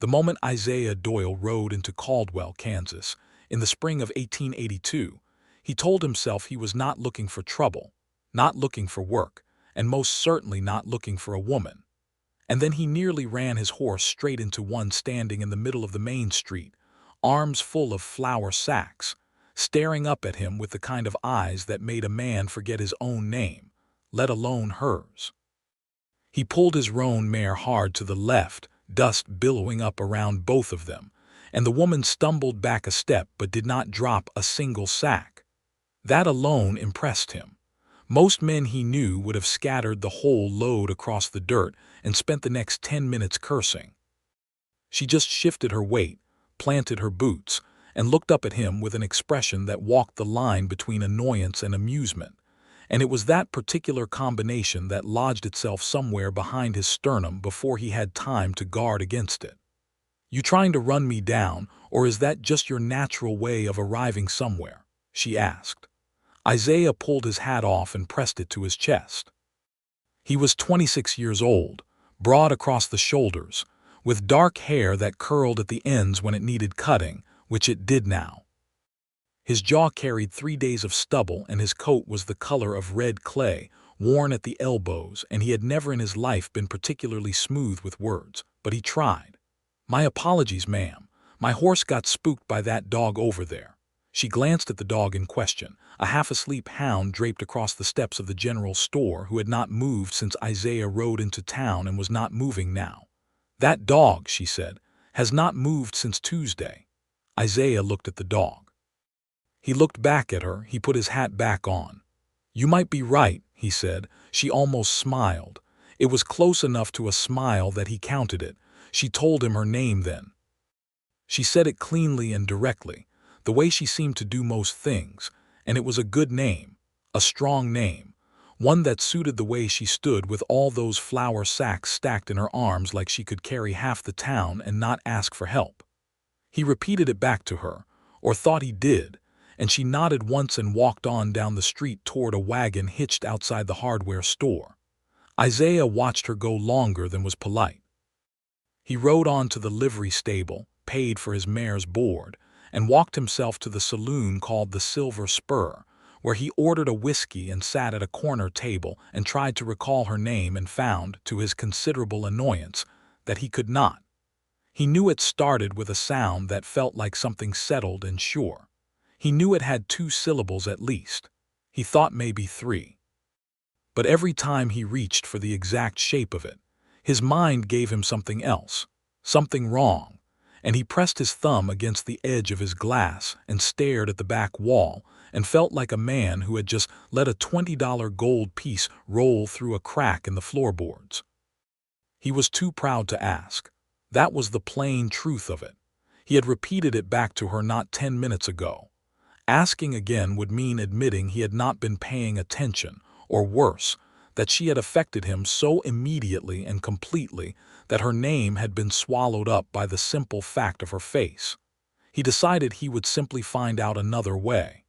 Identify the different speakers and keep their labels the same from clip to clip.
Speaker 1: The moment Isaiah Doyle rode into Caldwell, Kansas, in the spring of 1882, he told himself he was not looking for trouble, not looking for work, and most certainly not looking for a woman. And then he nearly ran his horse straight into one standing in the middle of the main street, arms full of flour sacks, staring up at him with the kind of eyes that made a man forget his own name, let alone hers. He pulled his roan mare hard to the left, dust billowing up around both of them, and the woman stumbled back a step but did not drop a single sack. That alone impressed him. Most men he knew would have scattered the whole load across the dirt and spent the next 10 minutes cursing. She just shifted her weight, planted her boots, and looked up at him with an expression that walked the line between annoyance and amusement. And it was that particular combination that lodged itself somewhere behind his sternum before he had time to guard against it. "You trying to run me down, or is that just your natural way of arriving somewhere?" she asked. Isaiah pulled his hat off and pressed it to his chest. He was 26 years old, broad across the shoulders, with dark hair that curled at the ends when it needed cutting, which it did now. His jaw carried 3 days of stubble, and his coat was the color of red clay, worn at the elbows, and he had never in his life been particularly smooth with words, but he tried. "My apologies, ma'am. My horse got spooked by that dog over there." She glanced at the dog in question, a half-asleep hound draped across the steps of the general store who had not moved since Isaiah rode into town and was not moving now. "That dog," she said, "has not moved since Tuesday." Isaiah looked at the dog. He looked back at her. He put his hat back on. "You might be right," he said. She almost smiled. It was close enough to a smile that he counted it. She told him her name then. She said it cleanly and directly, the way she seemed to do most things, and it was a good name, a strong name, one that suited the way she stood with all those flour sacks stacked in her arms like she could carry half the town and not ask for help. He repeated it back to her, or thought he did, and she nodded once and walked on down the street toward a wagon hitched outside the hardware store. Isaiah watched her go longer than was polite. He rode on to the livery stable, paid for his mare's board, and walked himself to the saloon called the Silver Spur, where he ordered a whiskey and sat at a corner table and tried to recall her name and found, to his considerable annoyance, that he could not. He knew it started with a sound that felt like something settled and sure. He knew it had 2 syllables at least. He thought maybe 3. But every time he reached for the exact shape of it, his mind gave him something else, something wrong, and he pressed his thumb against the edge of his glass and stared at the back wall and felt like a man who had just let a $20 gold piece roll through a crack in the floorboards. He was too proud to ask. That was the plain truth of it. He had repeated it back to her not 10 minutes ago. Asking again would mean admitting he had not been paying attention, or worse, that she had affected him so immediately and completely that her name had been swallowed up by the simple fact of her face. He decided he would simply find out another way.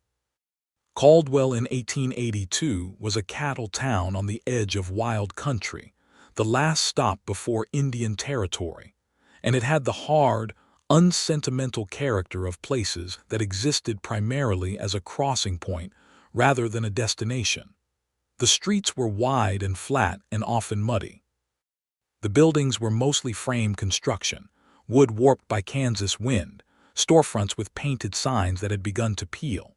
Speaker 1: Caldwell in 1882 was a cattle town on the edge of wild country, the last stop before Indian Territory, and it had the hard, unsentimental character of places that existed primarily as a crossing point rather than a destination. The streets were wide and flat and often muddy. The buildings were mostly frame construction, wood warped by Kansas wind, storefronts with painted signs that had begun to peel.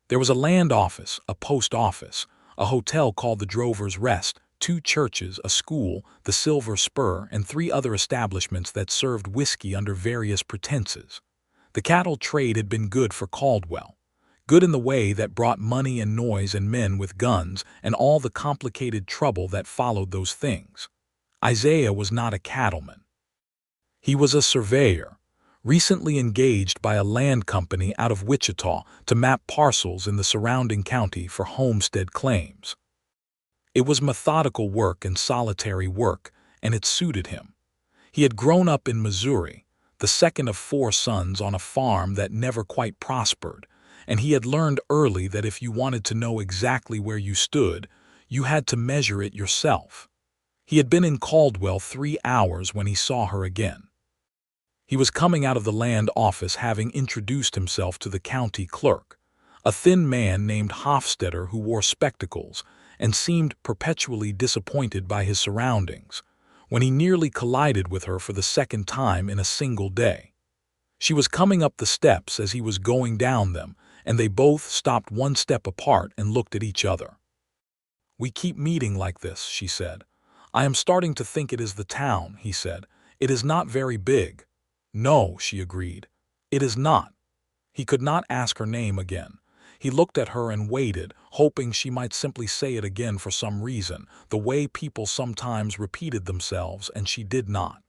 Speaker 1: There was a land office, a post office, a hotel called the Drover's Rest, 2 churches, a school, the Silver Spur, and 3 other establishments that served whiskey under various pretenses. The cattle trade had been good for Caldwell, good in the way that brought money and noise and men with guns and all the complicated trouble that followed those things. Isaiah was not a cattleman. He was a surveyor, recently engaged by a land company out of Wichita to map parcels in the surrounding county for homestead claims. It was methodical work and solitary work, and it suited him. He had grown up in Missouri, the second of 4 sons on a farm that never quite prospered, and he had learned early that if you wanted to know exactly where you stood, you had to measure it yourself. He had been in Caldwell 3 hours when he saw her again. He was coming out of the land office having introduced himself to the county clerk, a thin man named Hofstetter who wore spectacles and seemed perpetually disappointed by his surroundings, when he nearly collided with her for the second time in a single day. She was coming up the steps as he was going down them, and they both stopped one step apart and looked at each other. "We keep meeting like this," she said. "I am starting to think it is the town," he said. "It is not very big." "No," she agreed. "It is not." He could not ask her name again. He looked at her and waited, hoping she might simply say it again for some reason, the way people sometimes repeated themselves, and she did not.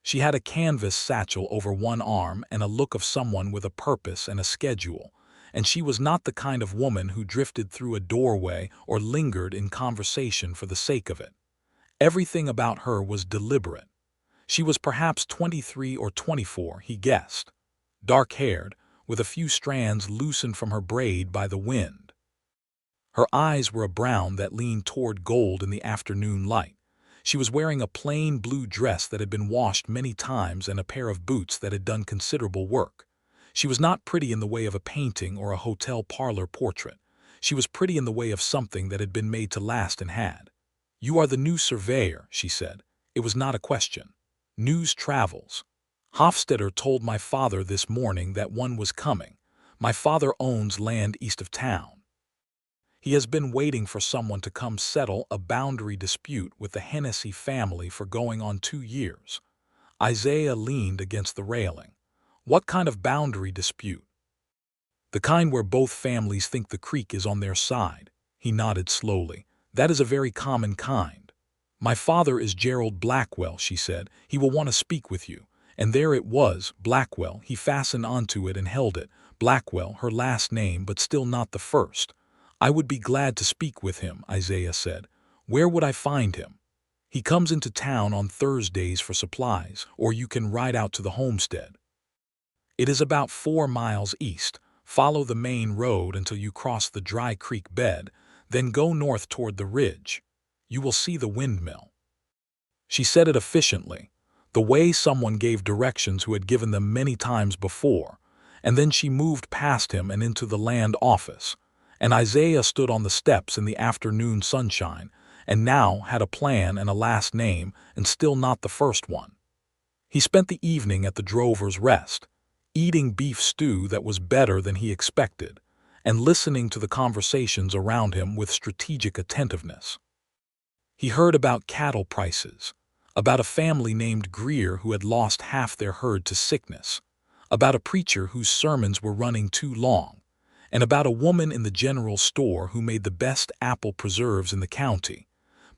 Speaker 1: She had a canvas satchel over one arm and a look of someone with a purpose and a schedule, and she was not the kind of woman who drifted through a doorway or lingered in conversation for the sake of it. Everything about her was deliberate. She was perhaps 23 or 24, he guessed, dark-haired, with a few strands loosened from her braid by the wind. Her eyes were a brown that leaned toward gold in the afternoon light. She was wearing a plain blue dress that had been washed many times and a pair of boots that had done considerable work. She was not pretty in the way of a painting or a hotel parlor portrait. She was pretty in the way of something that had been made to last and had. "You are the new surveyor," she said. It was not a question. "News travels. Hofstetter told my father this morning that one was coming. My father owns land east of town. He has been waiting for someone to come settle a boundary dispute with the Hennessy family for going on 2 years. Isaiah leaned against the railing. "What kind of boundary dispute?" "The kind where both families think the creek is on their side." He nodded slowly. "That is a very common kind." "My father is Gerald Blackwell," she said. "He will want to speak with you." And there it was, Blackwell. He fastened onto it and held it. Blackwell, her last name, but still not the first. "I would be glad to speak with him," Isaiah said. "Where would I find him?" "He comes into town on Thursdays for supplies, or you can ride out to the homestead. It is about 4 miles east. Follow the main road until you cross the dry creek bed, then go north toward the ridge. You will see the windmill." She said it efficiently, the way someone gave directions who had given them many times before, and then she moved past him and into the land office, and Isaiah stood on the steps in the afternoon sunshine, and now had a plan and a last name, and still not the first one. He spent the evening at the Drover's Rest, eating beef stew that was better than he expected, and listening to the conversations around him with strategic attentiveness. He heard about cattle prices, about a family named Greer who had lost half their herd to sickness, about a preacher whose sermons were running too long, and about a woman in the general store who made the best apple preserves in the county.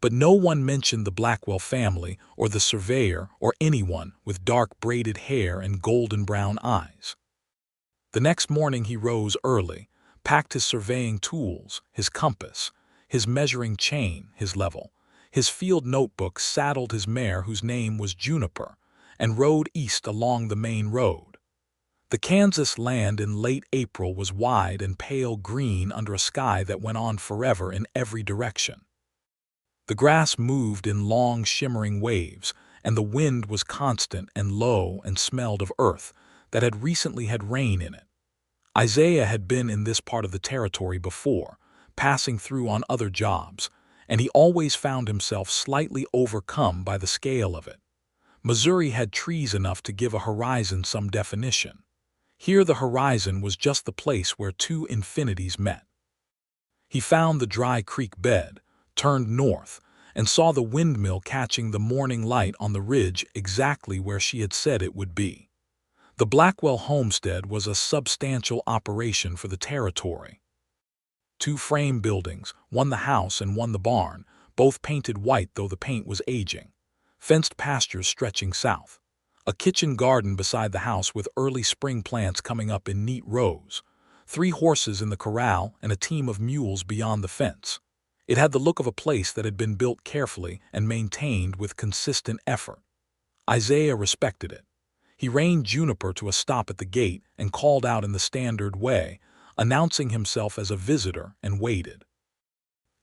Speaker 1: But no one mentioned the Blackwell family or the surveyor or anyone with dark braided hair and golden brown eyes. The next morning he rose early, packed his surveying tools, his compass, his measuring chain, his level, his field notebook, saddled his mare whose name was Juniper, and rode east along the main road. The Kansas land in late April was wide and pale green under a sky that went on forever in every direction. The grass moved in long shimmering waves, and the wind was constant and low and smelled of earth that had recently had rain in it. Isaiah had been in this part of the territory before, passing through on other jobs, and he always found himself slightly overcome by the scale of it. Missouri had trees enough to give a horizon some definition. Here the horizon was just the place where two infinities met. He found the dry creek bed, turned north, and saw the windmill catching the morning light on the ridge exactly where she had said it would be. The Blackwell homestead was a substantial operation for the territory. 2 frame buildings, one the house and one the barn, both painted white though the paint was aging. Fenced pastures stretching south. A kitchen garden beside the house with early spring plants coming up in neat rows. 3 horses in the corral and a team of mules beyond the fence. It had the look of a place that had been built carefully and maintained with consistent effort. Isaiah respected it. He reined Juniper to a stop at the gate and called out in the standard way, announcing himself as a visitor, and waited.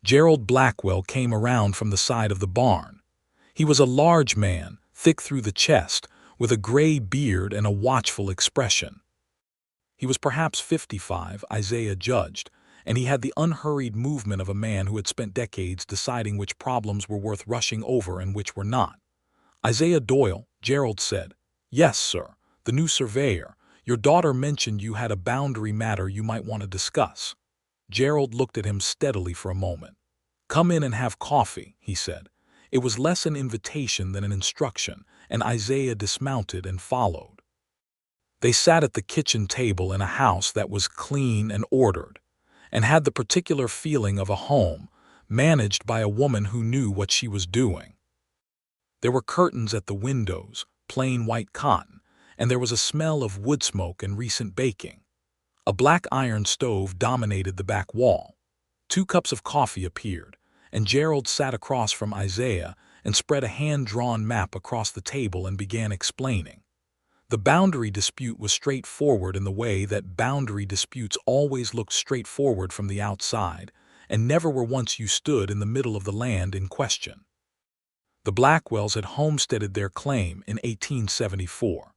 Speaker 1: Gerald Blackwell came around from the side of the barn. He was a large man, thick through the chest, with a gray beard and a watchful expression. He was perhaps 55, Isaiah judged, and he had the unhurried movement of a man who had spent decades deciding which problems were worth rushing over and which were not. "Isaiah Doyle," Gerald said. "Yes, sir. The new surveyor. Your daughter mentioned you had a boundary matter you might want to discuss." Gerald looked at him steadily for a moment. "Come in and have coffee," he said. It was less an invitation than an instruction, and Isaiah dismounted and followed. They sat at the kitchen table in a house that was clean and ordered, and had the particular feeling of a home, managed by a woman who knew what she was doing. There were curtains at the windows, plain white cotton, and there was a smell of wood smoke and recent baking. A black iron stove dominated the back wall. 2 cups of coffee appeared, and Gerald sat across from Isaiah and spread a hand-drawn map across the table and began explaining. The boundary dispute was straightforward in the way that boundary disputes always looked straightforward from the outside, and never were once you stood in the middle of the land in question. The Blackwells had homesteaded their claim in 1874.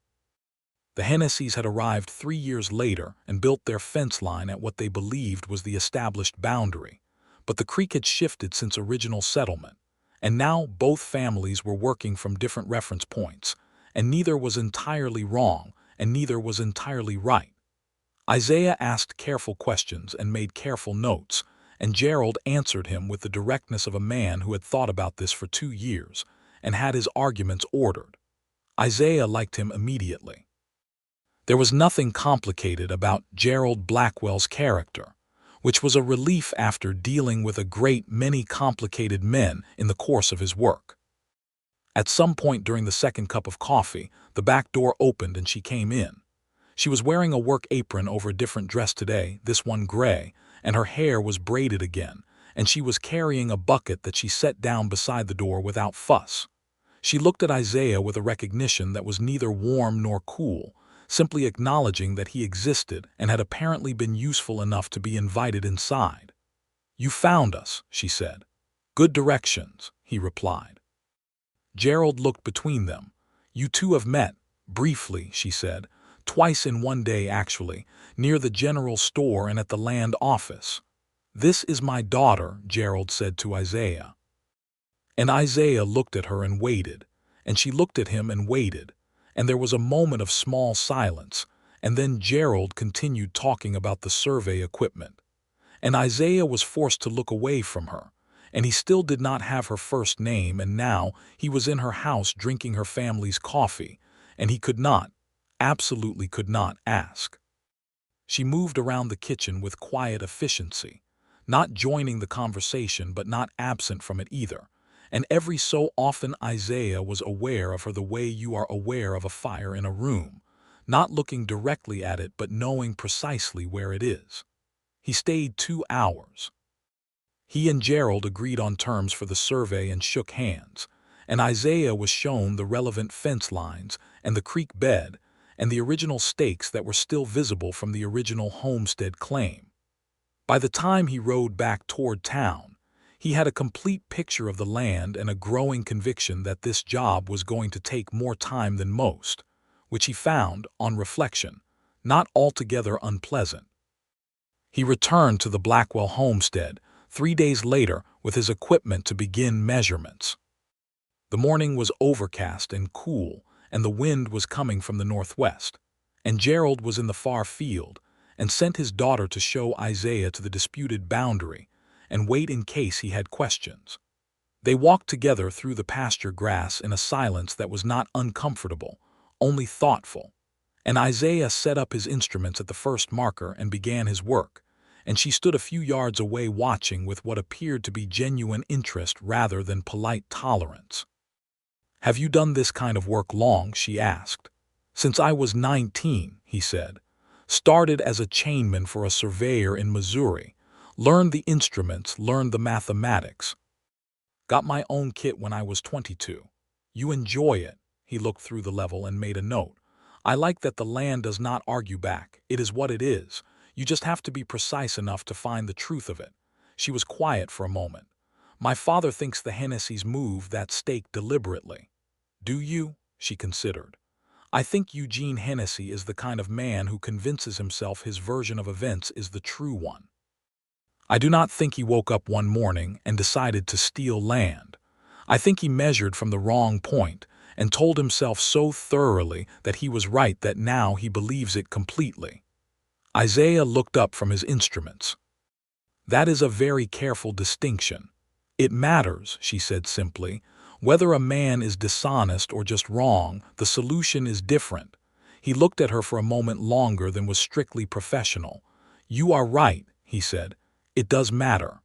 Speaker 1: The Hennessy's had arrived 3 years later and built their fence line at what they believed was the established boundary, but the creek had shifted since original settlement, and now both families were working from different reference points, and neither was entirely wrong and neither was entirely right. Isaiah asked careful questions and made careful notes, and Gerald answered him with the directness of a man who had thought about this for 2 years and had his arguments ordered. Isaiah liked him immediately. There was nothing complicated about Gerald Blackwell's character, which was a relief after dealing with a great many complicated men in the course of his work. At some point during the second cup of coffee, the back door opened and she came in. She was wearing a work apron over a different dress today, this one gray, and her hair was braided again, and she was carrying a bucket that she set down beside the door without fuss. She looked at Isaiah with a recognition that was neither warm nor cool, simply acknowledging that he existed and had apparently been useful enough to be invited inside. "You found us," she said. "Good directions," he replied. Gerald looked between them. "You two have met, briefly," she said, "twice in one day actually, near the general store and at the land office." "This is my daughter," Gerald said to Isaiah. And Isaiah looked at her and waited, and she looked at him and waited, and there was a moment of small silence, and then Gerald continued talking about the survey equipment. And Isaiah was forced to look away from her, and he still did not have her first name, and now he was in her house drinking her family's coffee, and he could not, absolutely could not, ask. She moved around the kitchen with quiet efficiency, not joining the conversation but not absent from it either, and every so often Isaiah was aware of her the way you are aware of a fire in a room, not looking directly at it but knowing precisely where it is. He stayed 2 hours. He and Gerald agreed on terms for the survey and shook hands, and Isaiah was shown the relevant fence lines and the creek bed and the original stakes that were still visible from the original homestead claim. By the time he rode back toward town, he had a complete picture of the land and a growing conviction that this job was going to take more time than most, which he found, on reflection, not altogether unpleasant. He returned to the Blackwell homestead 3 days later with his equipment to begin measurements. The morning was overcast and cool, and the wind was coming from the northwest, and Gerald was in the far field and sent his daughter to show Isaiah to the disputed boundary and wait in case he had questions. They walked together through the pasture grass in a silence that was not uncomfortable, only thoughtful, and Isaiah set up his instruments at the first marker and began his work, and she stood a few yards away watching with what appeared to be genuine interest rather than polite tolerance. "Have you done this kind of work long?" she asked. "Since I was 19, he said. "Started as a chainman for a surveyor in Missouri. Learned the instruments, learned the mathematics. Got my own kit when I was 22. You enjoy it." He looked through the level and made a note. "I like that the land does not argue back. It is what it is. You just have to be precise enough to find the truth of it." She was quiet for a moment. "My father thinks the Hennessy's moved that stake deliberately." "Do you?" she considered. I think Eugene Hennessy is the kind of man who convinces himself his version of events is the true one. I do not think he woke up one morning and decided to steal land. I think he measured from the wrong point and told himself so thoroughly that he was right that now he believes it completely. Isaiah looked up from his instruments. That is a very careful distinction. It matters, she said simply. Whether a man is dishonest or just wrong, the solution is different. He looked at her for a moment longer than was strictly professional. You are right, he said. It does matter.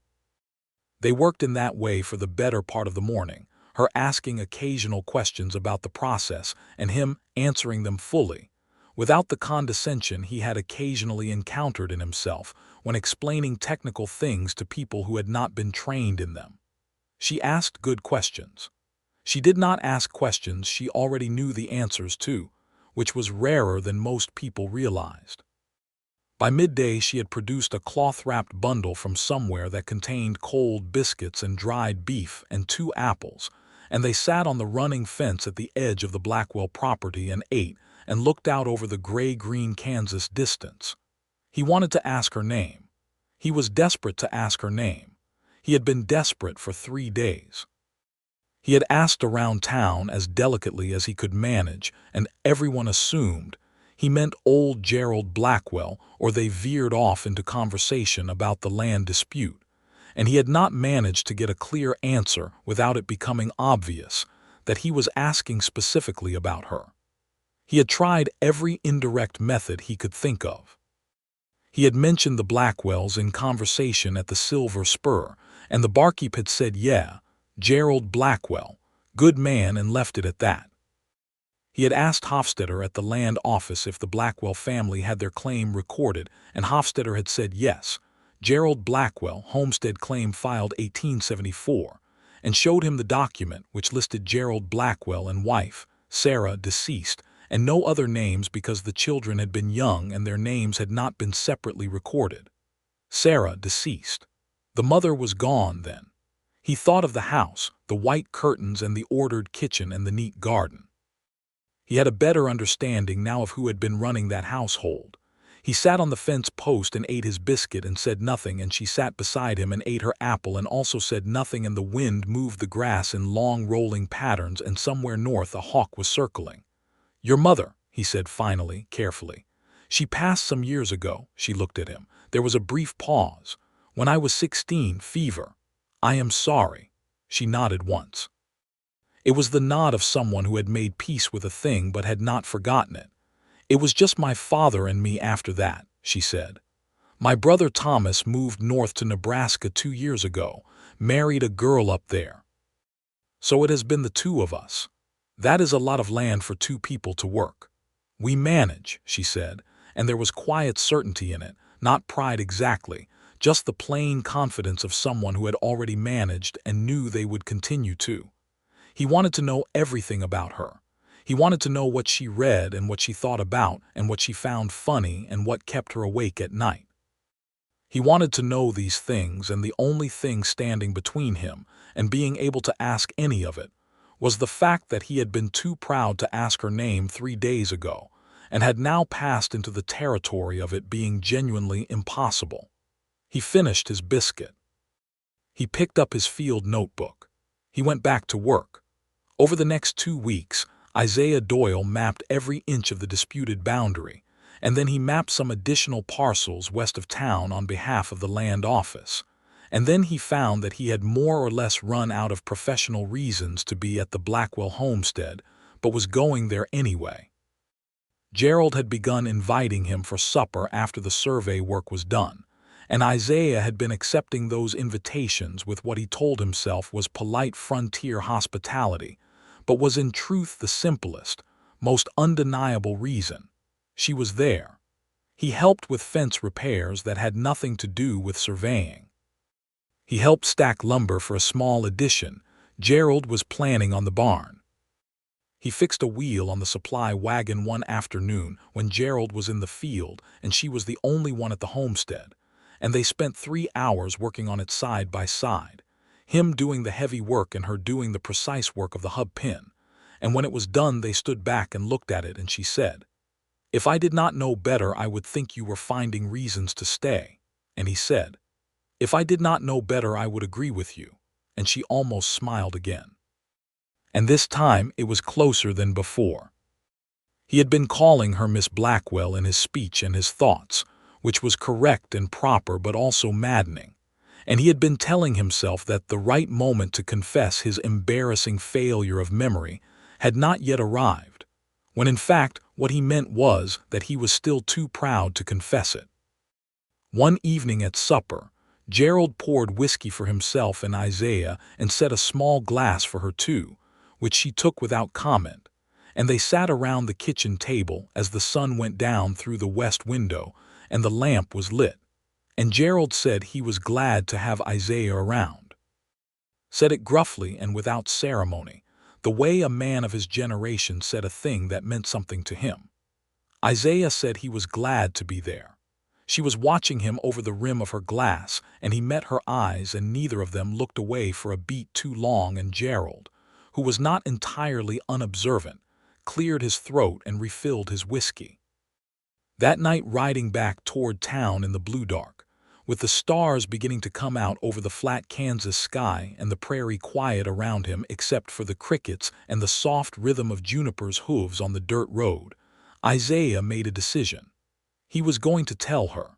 Speaker 1: They worked in that way for the better part of the morning, her asking occasional questions about the process and him answering them fully, without the condescension he had occasionally encountered in himself when explaining technical things to people who had not been trained in them. She asked good questions. She did not ask questions she already knew the answers to, which was rarer than most people realized. By midday she had produced a cloth-wrapped bundle from somewhere that contained cold biscuits and dried beef and 2 apples, and they sat on the running fence at the edge of the Blackwell property and ate and looked out over the gray-green Kansas distance. He wanted to ask her name. He was desperate to ask her name. He had been desperate for 3 days. He had asked around town as delicately as he could manage, and everyone assumed he meant old Gerald Blackwell, or they veered off into conversation about the land dispute, and he had not managed to get a clear answer without it becoming obvious that he was asking specifically about her. He had tried every indirect method he could think of. He had mentioned the Blackwells in conversation at the Silver Spur, and the barkeep had said, "Yeah, Gerald Blackwell, good man," and left it at that. He had asked Hofstadter at the land office if the Blackwell family had their claim recorded, and Hofstadter had said yes, Gerald Blackwell, homestead claim filed 1874, and showed him the document which listed Gerald Blackwell and wife, Sarah, deceased, and no other names because the children had been young and their names had not been separately recorded. Sarah, deceased. The mother was gone then. He thought of the house, the white curtains and the ordered kitchen and the neat garden. He had a better understanding now of who had been running that household. He sat on the fence post and ate his biscuit and said nothing, and she sat beside him and ate her apple and also said nothing, and the wind moved the grass in long rolling patterns, and somewhere north a hawk was circling. "Your mother," he said finally, carefully. "She passed some years ago." She looked at him. There was a brief pause. "When I was 16, fever." "I am sorry." She nodded once. It was the nod of someone who had made peace with a thing but had not forgotten it. "It was just my father and me after that," she said. "My brother Thomas moved north to Nebraska 2 years ago, married a girl up there. So it has been the 2 of us. That is a lot of land for 2 people to work. We manage," she said, and there was quiet certainty in it, not pride exactly, just the plain confidence of someone who had already managed and knew they would continue to. He wanted to know everything about her. He wanted to know what she read and what she thought about and what she found funny and what kept her awake at night. He wanted to know these things, and the only thing standing between him and being able to ask any of it was the fact that he had been too proud to ask her name 3 days ago and had now passed into the territory of it being genuinely impossible. He finished his biscuit. He picked up his field notebook. He went back to work. Over the next 2 weeks, Isaiah Doyle mapped every inch of the disputed boundary, and then he mapped some additional parcels west of town on behalf of the land office. And then he found that he had more or less run out of professional reasons to be at the Blackwell homestead, but was going there anyway. Gerald had begun inviting him for supper after the survey work was done, and Isaiah had been accepting those invitations with what he told himself was polite frontier hospitality, but was in truth the simplest, most undeniable reason. She was there. He helped with fence repairs that had nothing to do with surveying. He helped stack lumber for a small addition Gerald was planning on the barn. He fixed a wheel on the supply wagon one afternoon when Gerald was in the field and she was the only one at the homestead, and they spent 3 hours working on it side by side, him doing the heavy work and her doing the precise work of the hub pin, and when it was done they stood back and looked at it, and she said, "If I did not know better, I would think you were finding reasons to stay." And he said, "If I did not know better, I would agree with you." And she almost smiled again. And this time it was closer than before. He had been calling her Miss Blackwell in his speech and his thoughts, which was correct and proper but also maddening. And he had been telling himself that the right moment to confess his embarrassing failure of memory had not yet arrived, when in fact what he meant was that he was still too proud to confess it. One evening at supper, Gerald poured whiskey for himself and Isaiah and set a small glass for her too, which she took without comment, and they sat around the kitchen table as the sun went down through the west window and the lamp was lit, and Gerald said he was glad to have Isaiah around. Said it gruffly and without ceremony, the way a man of his generation said a thing that meant something to him. Isaiah said he was glad to be there. She was watching him over the rim of her glass, and he met her eyes, and neither of them looked away for a beat too long, and Gerald, who was not entirely unobservant, cleared his throat and refilled his whiskey. That night, riding back toward town in the blue dark, with the stars beginning to come out over the flat Kansas sky and the prairie quiet around him except for the crickets and the soft rhythm of Juniper's hooves on the dirt road, Isaiah made a decision. He was going to tell her.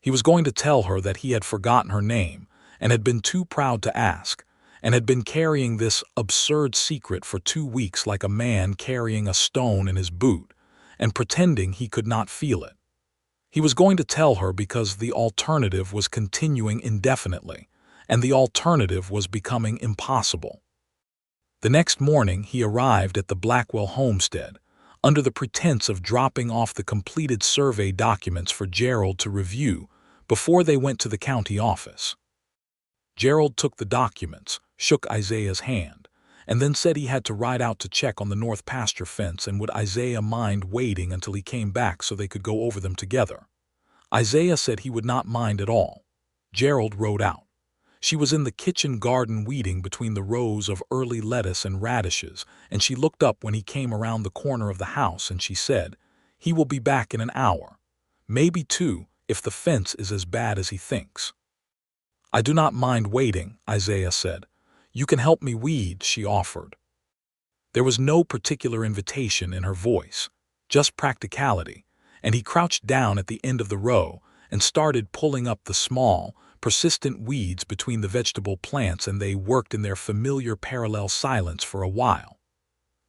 Speaker 1: He was going to tell her that he had forgotten her name and had been too proud to ask, and had been carrying this absurd secret for 2 weeks like a man carrying a stone in his boot, and pretending he could not feel it. He was going to tell her because the alternative was continuing indefinitely, and the alternative was becoming impossible. The next morning he arrived at the Blackwell homestead, under the pretense of dropping off the completed survey documents for Gerald to review before they went to the county office. Gerald took the documents, shook Isaiah's hand, and then said he had to ride out to check on the north pasture fence, and would Isaiah mind waiting until he came back so they could go over them together. Isaiah said he would not mind at all. Gerald rode out. She was in the kitchen garden weeding between the rows of early lettuce and radishes, and she looked up when he came around the corner of the house, and she said, "He will be back in an hour. Maybe 2, if the fence is as bad as he thinks." "I do not mind waiting," Isaiah said. "You can help me weed," she offered. There was no particular invitation in her voice, just practicality, and he crouched down at the end of the row and started pulling up the small, persistent weeds between the vegetable plants, and they worked in their familiar parallel silence for a while.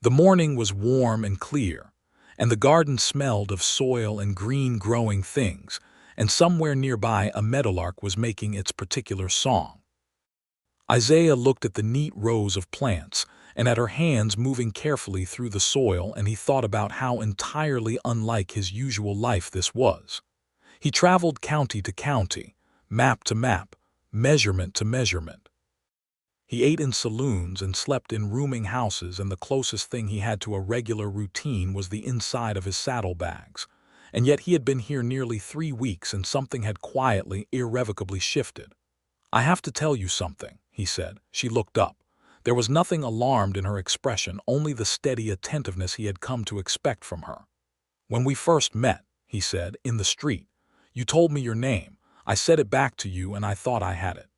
Speaker 1: The morning was warm and clear, and the garden smelled of soil and green growing things, and somewhere nearby a meadowlark was making its particular song. Isaiah looked at the neat rows of plants and at her hands moving carefully through the soil, and he thought about how entirely unlike his usual life this was. He traveled county to county, map to map, measurement to measurement. He ate in saloons and slept in rooming houses, and the closest thing he had to a regular routine was the inside of his saddlebags. And yet he had been here nearly 3 weeks, and something had quietly, irrevocably shifted. "I have to tell you something," he said. She looked up. There was nothing alarmed in her expression, only the steady attentiveness he had come to expect from her. "When we first met," he said, "in the street, you told me your name. I said it back to you, and I thought I had it.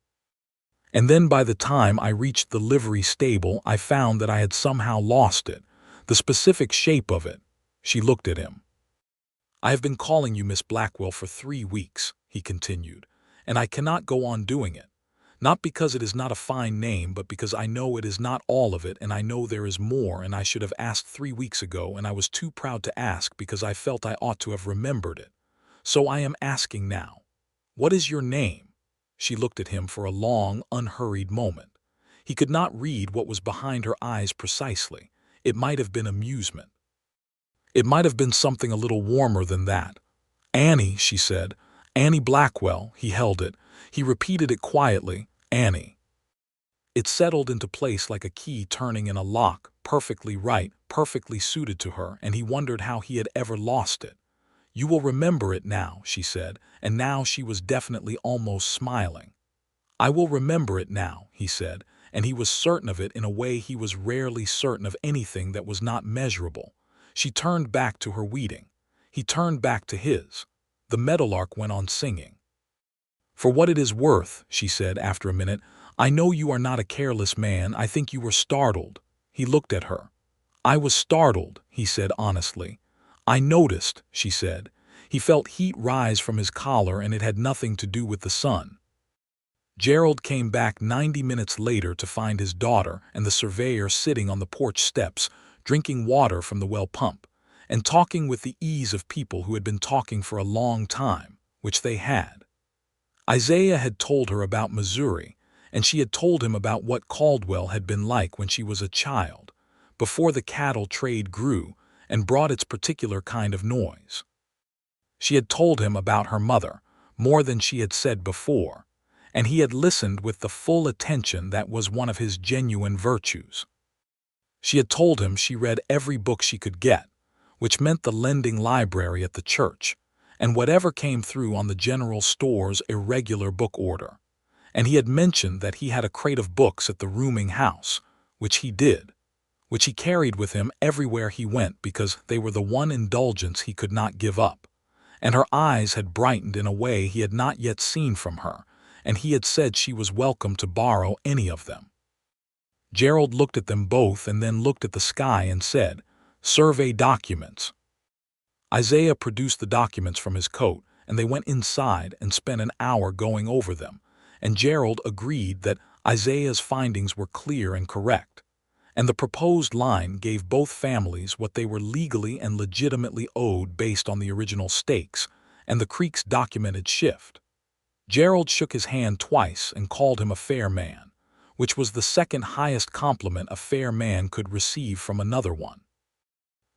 Speaker 1: And then by the time I reached the livery stable, I found that I had somehow lost it, the specific shape of it." She looked at him. "I have been calling you Miss Blackwell for 3 weeks," he continued, "and I cannot go on doing it. Not because it is not a fine name, but because I know it is not all of it, and I know there is more, and I should have asked 3 weeks ago, and I was too proud to ask because I felt I ought to have remembered it. So I am asking now. What is your name?" She looked at him for a long, unhurried moment. He could not read what was behind her eyes precisely. It might have been amusement. It might have been something a little warmer than that. "Annie," she said. "Annie Blackwell." He held it. He repeated it quietly, "Annie." It settled into place like a key turning in a lock, perfectly right, perfectly suited to her, and he wondered how he had ever lost it. "You will remember it now," she said, and now she was definitely almost smiling. "I will remember it now," he said, and he was certain of it in a way he was rarely certain of anything that was not measurable. She turned back to her weeding. He turned back to his. The meadowlark went on singing. "For what it is worth," she said after a minute, "I know you are not a careless man. I think you were startled." He looked at her. "I was startled," he said honestly. "I noticed," she said. He felt heat rise from his collar, and it had nothing to do with the sun. Gerald came back 90 minutes later to find his daughter and the surveyor sitting on the porch steps, drinking water from the well pump, and talking with the ease of people who had been talking for a long time, which they had. Isaiah had told her about Missouri, and she had told him about what Caldwell had been like when she was a child, before the cattle trade grew and brought its particular kind of noise. She had told him about her mother, more than she had said before, and he had listened with the full attention that was one of his genuine virtues. She had told him she read every book she could get, which meant the lending library at the church, and whatever came through on the general store's irregular book order. And he had mentioned that he had a crate of books at the rooming house, which he did, which he carried with him everywhere he went because they were the one indulgence he could not give up. And her eyes had brightened in a way he had not yet seen from her, and he had said she was welcome to borrow any of them. Gerald looked at them both and then looked at the sky and said, "Survey documents." Isaiah produced the documents from his coat, and they went inside and spent an hour going over them, and Gerald agreed that Isaiah's findings were clear and correct, and the proposed line gave both families what they were legally and legitimately owed based on the original stakes and the creek's documented shift. Gerald shook his hand twice and called him a fair man, which was the second highest compliment a fair man could receive from another one.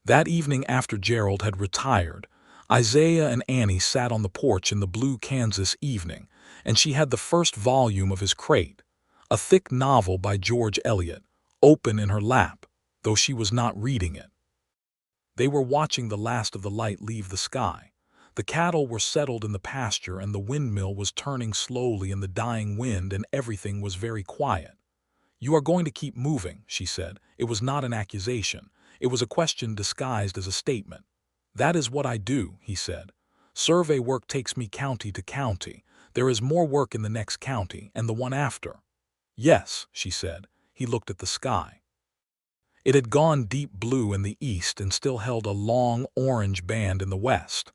Speaker 1: That evening after Gerald had retired, Isaiah and Annie sat on the porch in the blue Kansas evening, and she had the first volume of his crate, a thick novel by George Eliot, open in her lap, though she was not reading it. They were watching the last of the light leave the sky. The cattle were settled in the pasture, and the windmill was turning slowly in the dying wind, and everything was very quiet. "You are going to keep moving," she said. It was not an accusation. It was a question disguised as a statement. "That is what I do," he said. "Survey work takes me county to county. There is more work in the next county, and the one after." "Yes," she said. He looked at the sky. It had gone deep blue in the east and still held a long orange band in the west.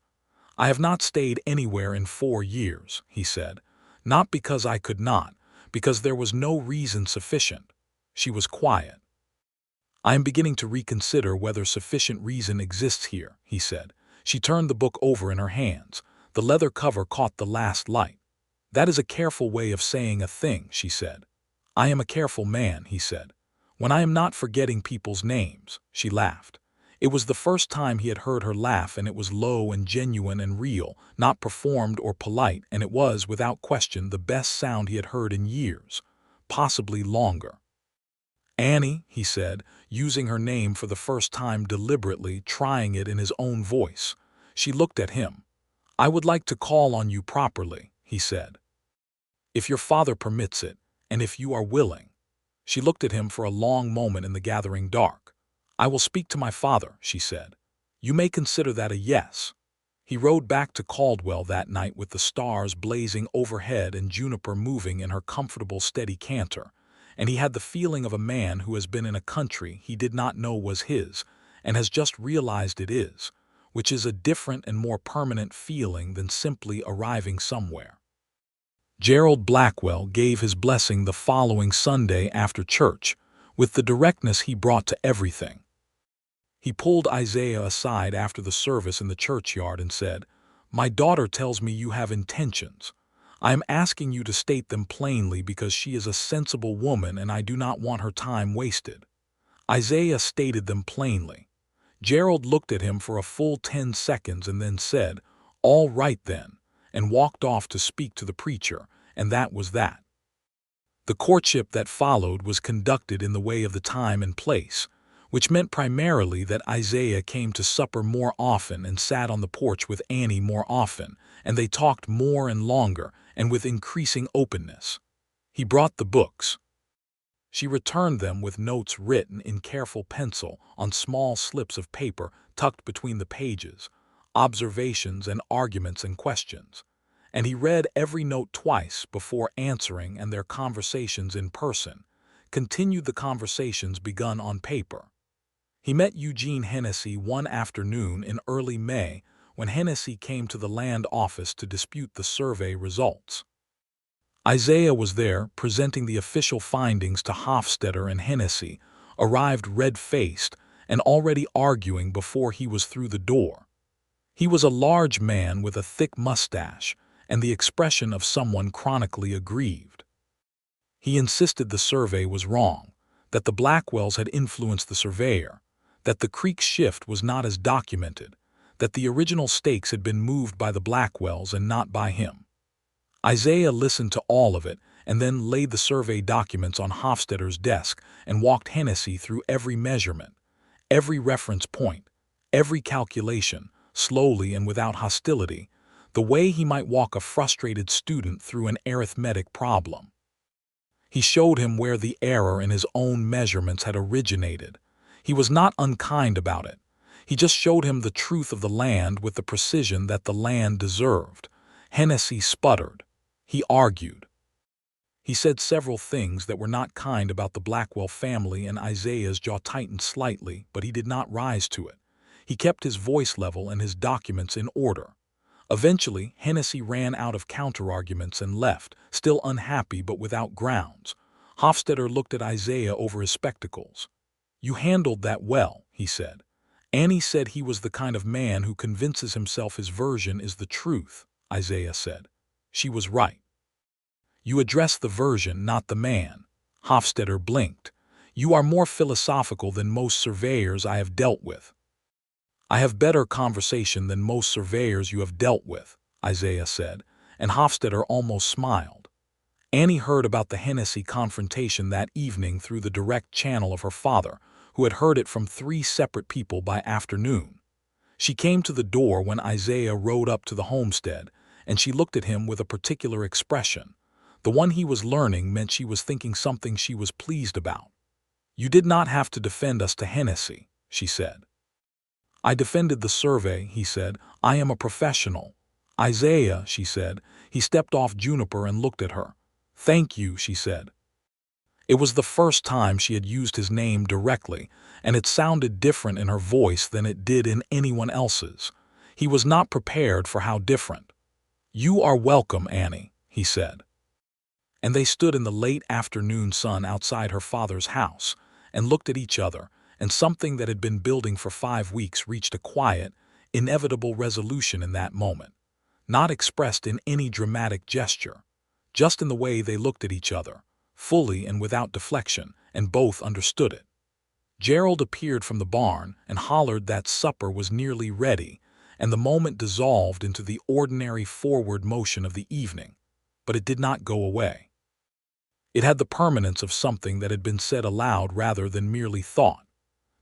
Speaker 1: "I have not stayed anywhere in 4 years," he said. "Not because I could not, because there was no reason sufficient." She was quiet. "I am beginning to reconsider whether sufficient reason exists here," he said. She turned the book over in her hands. The leather cover caught the last light. "That is a careful way of saying a thing," she said. "I am a careful man," he said. "When I am not forgetting people's names." She laughed. It was the first time he had heard her laugh, and it was low and genuine and real, not performed or polite, and it was, without question, the best sound he had heard in years, possibly longer. "Annie," he said, using her name for the first time deliberately, trying it in his own voice. She looked at him. "I would like to call on you properly," he said. "If your father permits it, and if you are willing." She looked at him for a long moment in the gathering dark. "I will speak to my father," she said. "You may consider that a yes." He rode back to Caldwell that night with the stars blazing overhead and Juniper moving in her comfortable steady canter, and he had the feeling of a man who has been in a country he did not know was his and has just realized it is, which is a different and more permanent feeling than simply arriving somewhere. Gerald Blackwell gave his blessing the following Sunday after church, with the directness he brought to everything. He pulled Isaiah aside after the service in the churchyard and said, "My daughter tells me you have intentions. I am asking you to state them plainly because she is a sensible woman and I do not want her time wasted." Isaiah stated them plainly. Gerald looked at him for a full 10 seconds and then said, "All right then," and walked off to speak to the preacher, and that was that. The courtship that followed was conducted in the way of the time and place, which meant primarily that Isaiah came to supper more often and sat on the porch with Annie more often, and they talked more and longer and with increasing openness. He brought the books. She returned them with notes written in careful pencil on small slips of paper tucked between the pages, observations and arguments and questions. And he read every note twice before answering, and their conversations in person continued the conversations begun on paper. He met Eugene Hennessy one afternoon in early May when Hennessy came to the land office to dispute the survey results. Isaiah was there, presenting the official findings to Hofstadter, and Hennessy arrived red-faced and already arguing before he was through the door. He was a large man with a thick mustache and the expression of someone chronically aggrieved. He insisted the survey was wrong, that the Blackwells had influenced the surveyor, that the creek shift was not as documented, that the original stakes had been moved by the Blackwells and not by him. Isaiah listened to all of it and then laid the survey documents on Hofstadter's desk and walked Hennessy through every measurement, every reference point, every calculation, slowly and without hostility, the way he might walk a frustrated student through an arithmetic problem. He showed him where the error in his own measurements had originated. He was not unkind about it. He just showed him the truth of the land with the precision that the land deserved. Hennessy sputtered. He argued. He said several things that were not kind about the Blackwell family, and Isaiah's jaw tightened slightly, but he did not rise to it. He kept his voice level and his documents in order. Eventually, Hennessy ran out of counterarguments and left, still unhappy but without grounds. Hofstadter looked at Isaiah over his spectacles. "You handled that well," he said. "Annie said he was the kind of man who convinces himself his version is the truth," Isaiah said. "She was right." "You address the version, not the man." Hofstadter blinked. "You are more philosophical than most surveyors I have dealt with." "I have better conversation than most surveyors you have dealt with," Isaiah said, and Hofstadter almost smiled. Annie heard about the Hennessy confrontation that evening through the direct channel of her father, who had heard it from 3 separate people by afternoon. She came to the door when Isaiah rode up to the homestead, and she looked at him with a particular expression. The one he was learning meant she was thinking something she was pleased about. "You did not have to defend us to Hennessy," she said. "I defended the survey," he said. "I am a professional." "Isaiah," she said. He stepped off Juniper and looked at her. "Thank you," she said. It was the first time she had used his name directly, and it sounded different in her voice than it did in anyone else's. He was not prepared for how different. "You are welcome, Annie," he said. And they stood in the late afternoon sun outside her father's house and looked at each other, and something that had been building for 5 weeks reached a quiet, inevitable resolution in that moment, not expressed in any dramatic gesture, just in the way they looked at each other, fully and without deflection, and both understood it. Gerald appeared from the barn and hollered that supper was nearly ready, and the moment dissolved into the ordinary forward motion of the evening, but it did not go away. It had the permanence of something that had been said aloud rather than merely thought.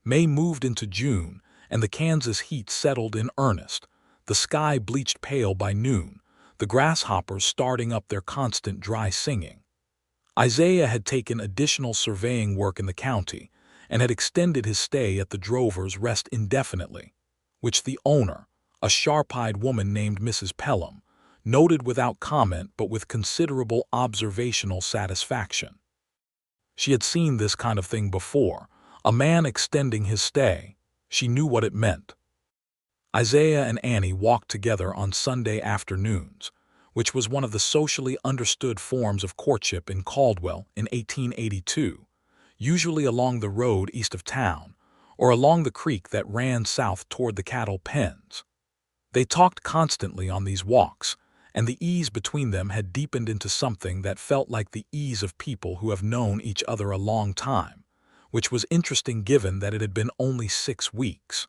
Speaker 1: May moved into June, and the Kansas heat settled in earnest, the sky bleached pale by noon, the grasshoppers starting up their constant dry singing. Isaiah had taken additional surveying work in the county and had extended his stay at the Drovers' Rest indefinitely, which the owner, a sharp-eyed woman named Mrs. Pelham, noted without comment but with considerable observational satisfaction. She had seen this kind of thing before, a man extending his stay. She knew what it meant. Isaiah and Annie walked together on Sunday afternoons, which was one of the socially understood forms of courtship in Caldwell in 1882, usually along the road east of town, or along the creek that ran south toward the cattle pens. They talked constantly on these walks, and the ease between them had deepened into something that felt like the ease of people who have known each other a long time, which was interesting given that it had been only 6 weeks.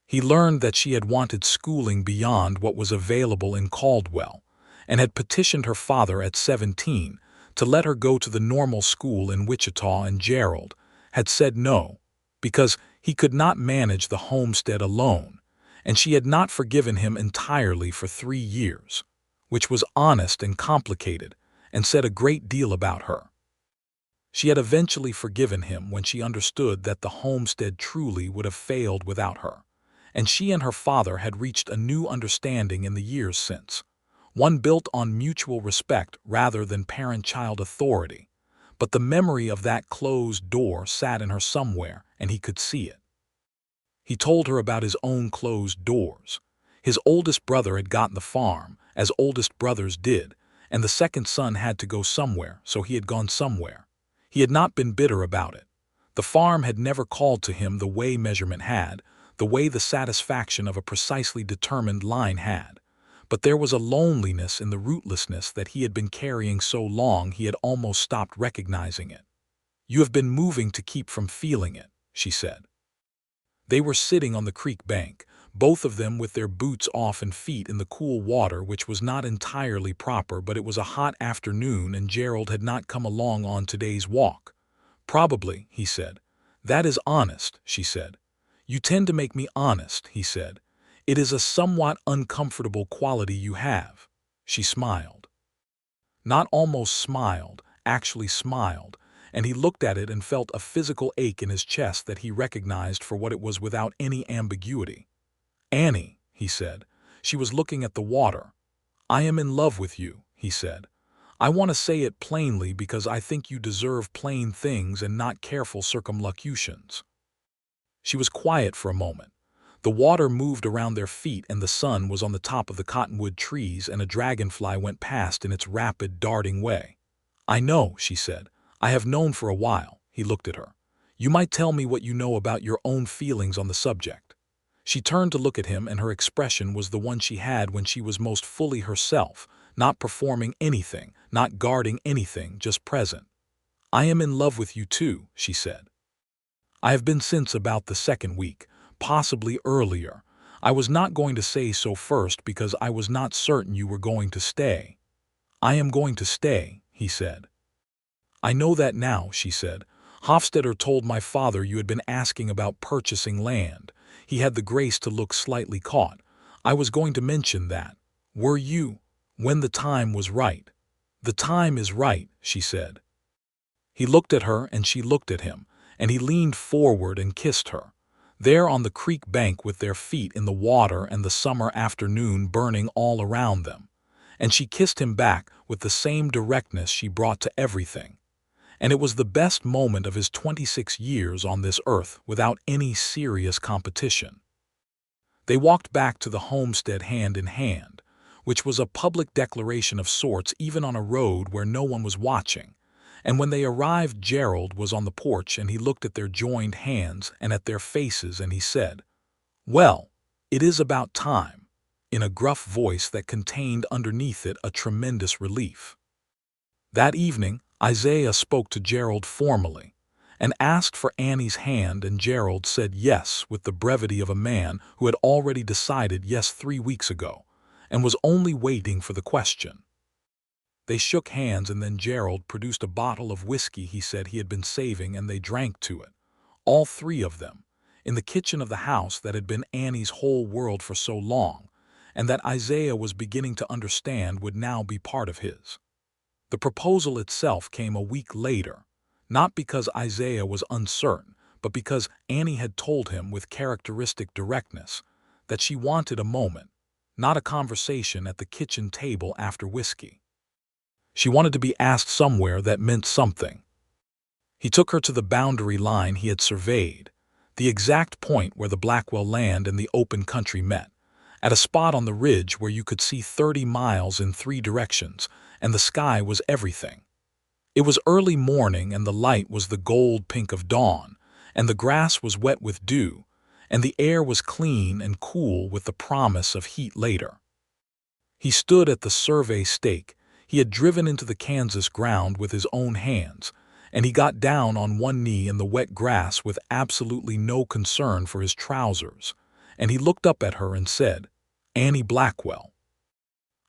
Speaker 1: He learned that she had wanted schooling beyond what was available in Caldwell, and had petitioned her father at 17 to let her go to the normal school in Wichita, and Gerald had said no, because he could not manage the homestead alone, and she had not forgiven him entirely for 3 years, which was honest and complicated, and said a great deal about her. She had eventually forgiven him when she understood that the homestead truly would have failed without her, and she and her father had reached a new understanding in the years since, one built on mutual respect rather than parent-child authority. But the memory of that closed door sat in her somewhere, and he could see it. He told her about his own closed doors. His oldest brother had gotten the farm, as oldest brothers did, and the second son had to go somewhere, so he had gone somewhere. He had not been bitter about it. The farm had never called to him the way measurement had, the way the satisfaction of a precisely determined line had. But there was a loneliness in the rootlessness that he had been carrying so long he had almost stopped recognizing it. "You have been moving to keep from feeling it," she said. They were sitting on the creek bank, both of them with their boots off and feet in the cool water, which was not entirely proper, but it was a hot afternoon and Gerald had not come along on today's walk. "Probably," he said. "That is honest," she said. "You tend to make me honest," he said. "It is a somewhat uncomfortable quality you have." She smiled. Not almost smiled, actually smiled, and he looked at it and felt a physical ache in his chest that he recognized for what it was without any ambiguity. "Annie," he said. She was looking at the water. "I am in love with you," he said. "I want to say it plainly because I think you deserve plain things and not careful circumlocutions." She was quiet for a moment. The water moved around their feet and the sun was on the top of the cottonwood trees and a dragonfly went past in its rapid, darting way. "I know," she said. "I have known for a while." He looked at her. "You might tell me what you know about your own feelings on the subject." She turned to look at him and her expression was the one she had when she was most fully herself, not performing anything, not guarding anything, just present. "I am in love with you too," she said. "I have been since about the second week, possibly earlier. I was not going to say so first because I was not certain you were going to stay." "I am going to stay," he said. "I know that now," she said. "Hofstadter told my father you had been asking about purchasing land." He had the grace to look slightly caught. "I was going to mention that. Were you? When the time was right." "The time is right," she said. He looked at her and she looked at him, and he leaned forward and kissed her. There on the creek bank with their feet in the water and the summer afternoon burning all around them. And she kissed him back with the same directness she brought to everything. And it was the best moment of his 26 years on this earth without any serious competition. They walked back to the homestead hand in hand, which was a public declaration of sorts even on a road where no one was watching. And when they arrived, Gerald was on the porch and he looked at their joined hands and at their faces and he said, "Well, it is about time," in a gruff voice that contained underneath it a tremendous relief. That evening, Isaiah spoke to Gerald formally and asked for Annie's hand, and Gerald said yes with the brevity of a man who had already decided yes 3 weeks ago and was only waiting for the question. They shook hands and then Gerald produced a bottle of whiskey he said he had been saving and they drank to it, all three of them, in the kitchen of the house that had been Annie's whole world for so long and that Isaiah was beginning to understand would now be part of his. The proposal itself came a week later, not because Isaiah was uncertain, but because Annie had told him with characteristic directness that she wanted a moment, not a conversation at the kitchen table after whiskey. She wanted to be asked somewhere that meant something. He took her to the boundary line he had surveyed, the exact point where the Blackwell land and the open country met, at a spot on the ridge where you could see 30 miles in 3 directions, and the sky was everything. It was early morning and the light was the gold pink of dawn, and the grass was wet with dew, and the air was clean and cool with the promise of heat later. He stood at the survey stake. He had driven into the Kansas ground with his own hands, and he got down on one knee in the wet grass with absolutely no concern for his trousers, and he looked up at her and said, "Annie Blackwell.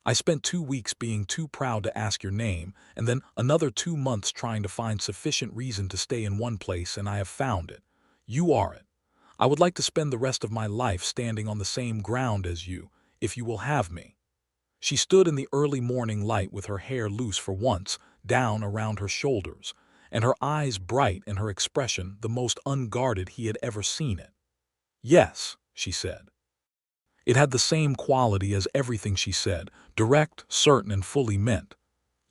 Speaker 1: I spent 2 weeks being too proud to ask your name, and then another 2 months trying to find sufficient reason to stay in one place, and I have found it. You are it. I would like to spend the rest of my life standing on the same ground as you, if you will have me." She stood in the early morning light with her hair loose for once, down around her shoulders, and her eyes bright and her expression the most unguarded he had ever seen it. "Yes," she said. It had the same quality as everything she said, direct, certain, and fully meant.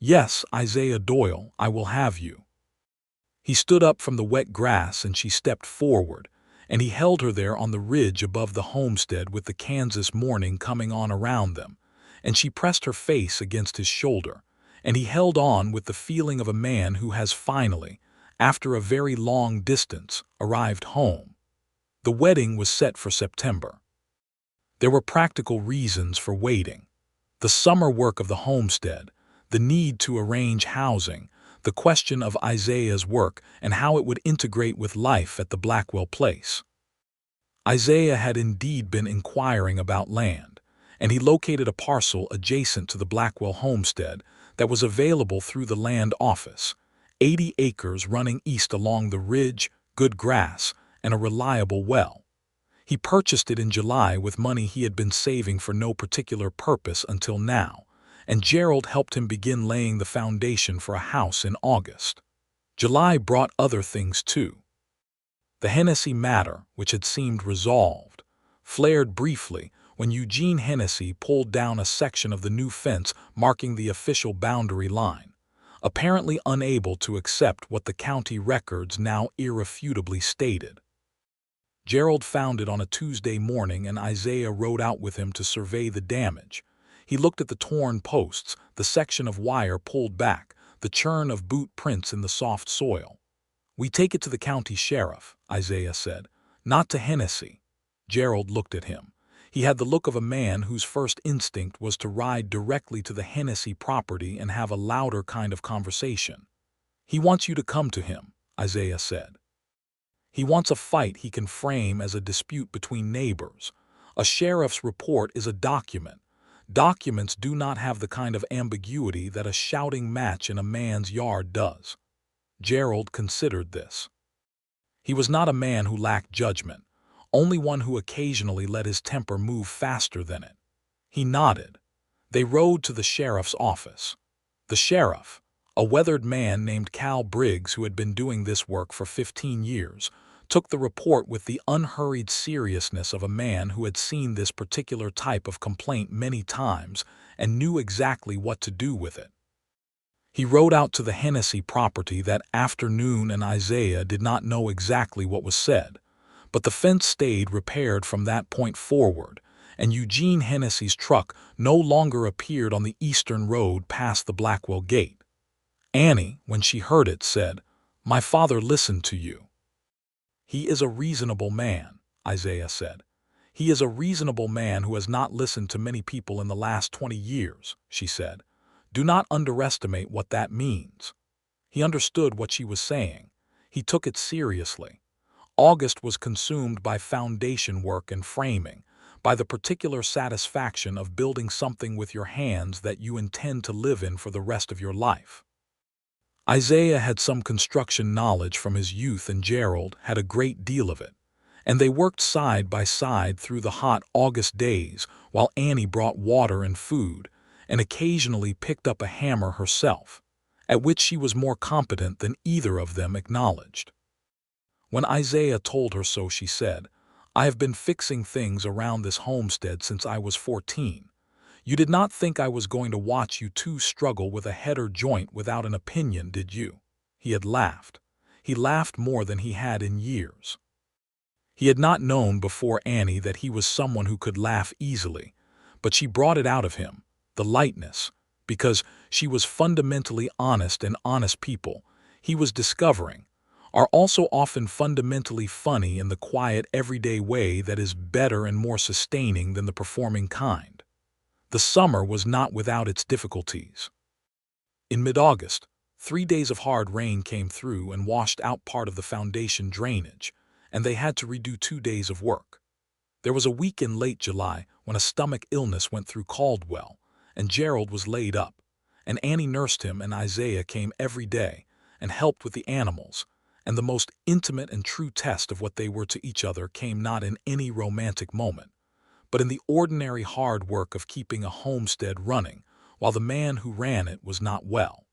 Speaker 1: "Yes, Isaiah Doyle, I will have you." He stood up from the wet grass and she stepped forward, and he held her there on the ridge above the homestead with the Kansas morning coming on around them, and she pressed her face against his shoulder, and he held on with the feeling of a man who has finally, after a very long distance, arrived home. The wedding was set for September. There were practical reasons for waiting. The summer work of the homestead, the need to arrange housing, the question of Isaiah's work and how it would integrate with life at the Blackwell place. Isaiah had indeed been inquiring about land, and he located a parcel adjacent to the Blackwell homestead that was available through the land office, 80 acres running east along the ridge, good grass, and a reliable well. He purchased it in July with money he had been saving for no particular purpose until now, and Gerald helped him begin laying the foundation for a house in August. July brought other things too. The Hennessy matter, which had seemed resolved, flared briefly when Eugene Hennessy pulled down a section of the new fence marking the official boundary line, apparently unable to accept what the county records now irrefutably stated. Gerald found it on a Tuesday morning, and Isaiah rode out with him to survey the damage. He looked at the torn posts, the section of wire pulled back, the churn of boot prints in the soft soil. "We take it to the county sheriff," Isaiah said, "not to Hennessy." Gerald looked at him. He had the look of a man whose first instinct was to ride directly to the Hennessy property and have a louder kind of conversation. "He wants you to come to him," Isaiah said. "He wants a fight he can frame as a dispute between neighbors. A sheriff's report is a document. Documents do not have the kind of ambiguity that a shouting match in a man's yard does." Gerald considered this. He was not a man who lacked judgment, only one who occasionally let his temper move faster than it. He nodded. They rode to the sheriff's office. The sheriff, a weathered man named Cal Briggs who had been doing this work for 15 years, took the report with the unhurried seriousness of a man who had seen this particular type of complaint many times and knew exactly what to do with it. He rode out to the Hennessy property that afternoon, and Isaiah did not know exactly what was said, but the fence stayed repaired from that point forward, and Eugene Hennessy's truck no longer appeared on the eastern road past the Blackwell gate. Annie, when she heard it, said, "My father listened to you." "He is a reasonable man," Isaiah said. "He is a reasonable man who has not listened to many people in the last 20 years, she said. "Do not underestimate what that means." He understood what she was saying. He took it seriously. August was consumed by foundation work and framing, by the particular satisfaction of building something with your hands that you intend to live in for the rest of your life. Isaiah had some construction knowledge from his youth, and Gerald had a great deal of it, and they worked side by side through the hot August days while Annie brought water and food, and occasionally picked up a hammer herself, at which she was more competent than either of them acknowledged. When Isaiah told her so, she said, "I have been fixing things around this homestead since I was 14. You did not think I was going to watch you two struggle with a header joint without an opinion, did you?" He had laughed. He laughed more than he had in years. He had not known before Annie that he was someone who could laugh easily, but she brought it out of him, the lightness, because she was fundamentally honest, and honest people, he was discovering, are also often fundamentally funny in the quiet, everyday way that is better and more sustaining than the performing kind. The summer was not without its difficulties. In mid-August, 3 days of hard rain came through and washed out part of the foundation drainage, and they had to redo 2 days of work. There was a week in late July when a stomach illness went through Caldwell, and Gerald was laid up, and Annie nursed him, and Isaiah came every day and helped with the animals, and the most intimate and true test of what they were to each other came not in any romantic moment, but in the ordinary hard work of keeping a homestead running while the man who ran it was not well.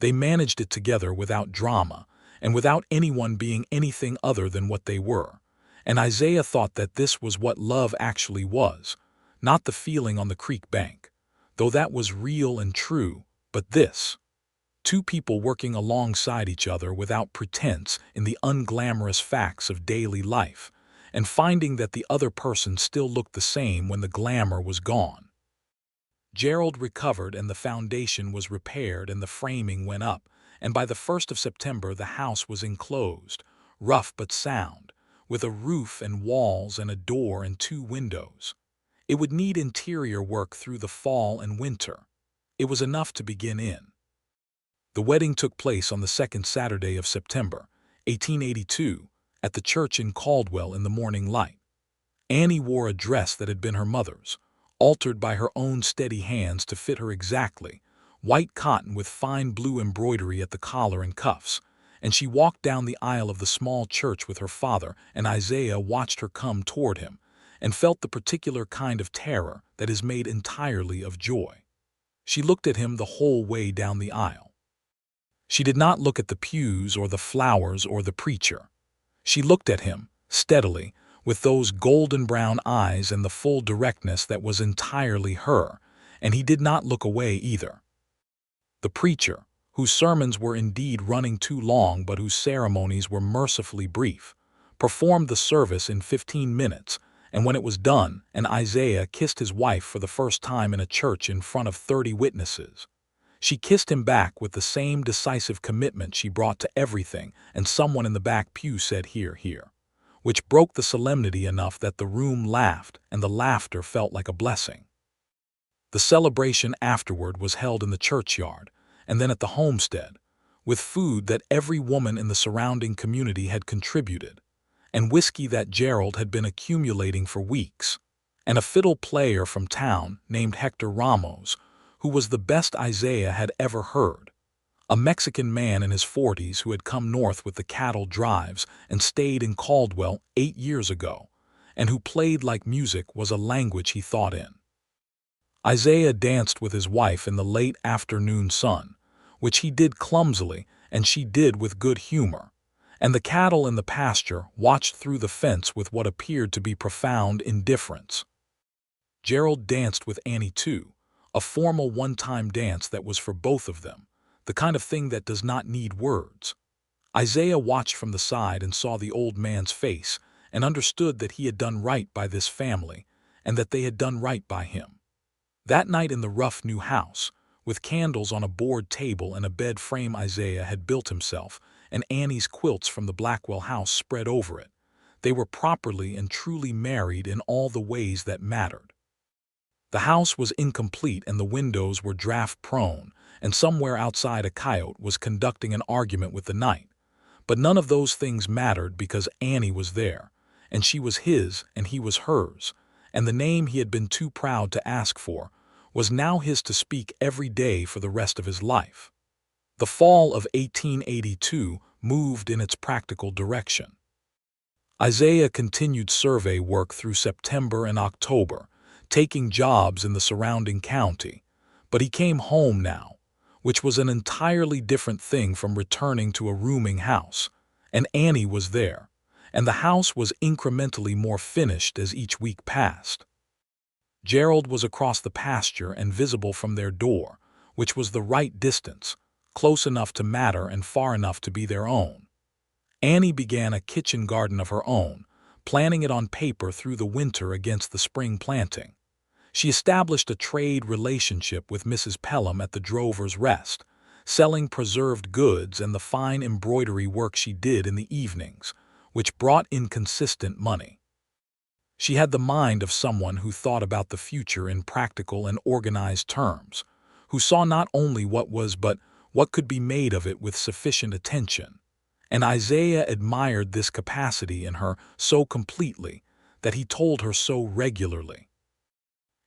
Speaker 1: They managed it together without drama, and without anyone being anything other than what they were. And Isaiah thought that this was what love actually was, not the feeling on the creek bank, though that was real and true, but this. Two people working alongside each other without pretense in the unglamorous facts of daily life, and finding that the other person still looked the same when the glamour was gone. Gerald recovered and the foundation was repaired and the framing went up, and by the 1st of September the house was enclosed, rough but sound, with a roof and walls and a door and 2 windows. It would need interior work through the fall and winter. It was enough to begin in. The wedding took place on the 2nd Saturday of September, 1882, at the church in Caldwell in the morning light. Annie wore a dress that had been her mother's, altered by her own steady hands to fit her exactly, white cotton with fine blue embroidery at the collar and cuffs, and she walked down the aisle of the small church with her father, and Isaiah watched her come toward him, and felt the particular kind of terror that is made entirely of joy. She looked at him the whole way down the aisle. She did not look at the pews or the flowers or the preacher. She looked at him, steadily, with those golden-brown eyes and the full directness that was entirely her, and he did not look away either. The preacher, whose sermons were indeed running too long but whose ceremonies were mercifully brief, performed the service in 15 minutes, and when it was done, and Isaiah kissed his wife for the first time in a church in front of 30 witnesses, she kissed him back with the same decisive commitment she brought to everything, and someone in the back pew said, "Hear, hear," which broke the solemnity enough that the room laughed, and the laughter felt like a blessing. The celebration afterward was held in the churchyard, and then at the homestead, with food that every woman in the surrounding community had contributed, and whiskey that Gerald had been accumulating for weeks, and a fiddle player from town named Hector Ramos, who was the best Isaiah had ever heard, a Mexican man in his 40s who had come north with the cattle drives and stayed in Caldwell 8 years ago, and who played like music was a language he thought in. Isaiah danced with his wife in the late afternoon sun, which he did clumsily and she did with good humor, and the cattle in the pasture watched through the fence with what appeared to be profound indifference. Gerald danced with Annie too, a formal one-time dance that was for both of them, the kind of thing that does not need words. Isaiah watched from the side and saw the old man's face and understood that he had done right by this family and that they had done right by him. That night in the rough new house, with candles on a board table and a bed frame Isaiah had built himself, and Annie's quilts from the Blackwell house spread over it, they were properly and truly married in all the ways that mattered. The house was incomplete and the windows were draft-prone, and somewhere outside a coyote was conducting an argument with the night. But none of those things mattered because Annie was there, and she was his and he was hers, and the name he had been too proud to ask for was now his to speak every day for the rest of his life. The fall of 1882 moved in its practical direction. Isaiah continued survey work through September and October, taking jobs in the surrounding county, but he came home now, which was an entirely different thing from returning to a rooming house, and Annie was there, and the house was incrementally more finished as each week passed. Gerald was across the pasture and visible from their door, which was the right distance, close enough to matter and far enough to be their own. Annie began a kitchen garden of her own, planning it on paper through the winter against the spring planting. She established a trade relationship with Mrs. Pelham at the Drover's Rest, selling preserved goods and the fine embroidery work she did in the evenings, which brought in consistent money. She had the mind of someone who thought about the future in practical and organized terms, who saw not only what was but what could be made of it with sufficient attention. And Isaiah admired this capacity in her so completely that he told her so regularly.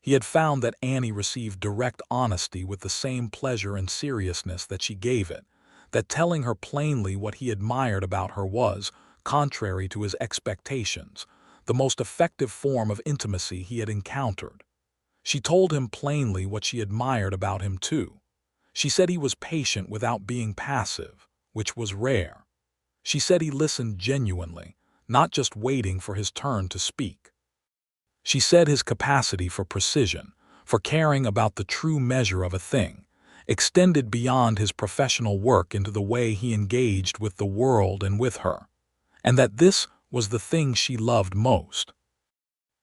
Speaker 1: He had found that Annie received direct honesty with the same pleasure and seriousness that she gave it, that telling her plainly what he admired about her was, contrary to his expectations, the most effective form of intimacy he had encountered. She told him plainly what she admired about him too. She said he was patient without being passive, which was rare. She said he listened genuinely, not just waiting for his turn to speak. She said his capacity for precision, for caring about the true measure of a thing, extended beyond his professional work into the way he engaged with the world and with her, and that this was the thing she loved most.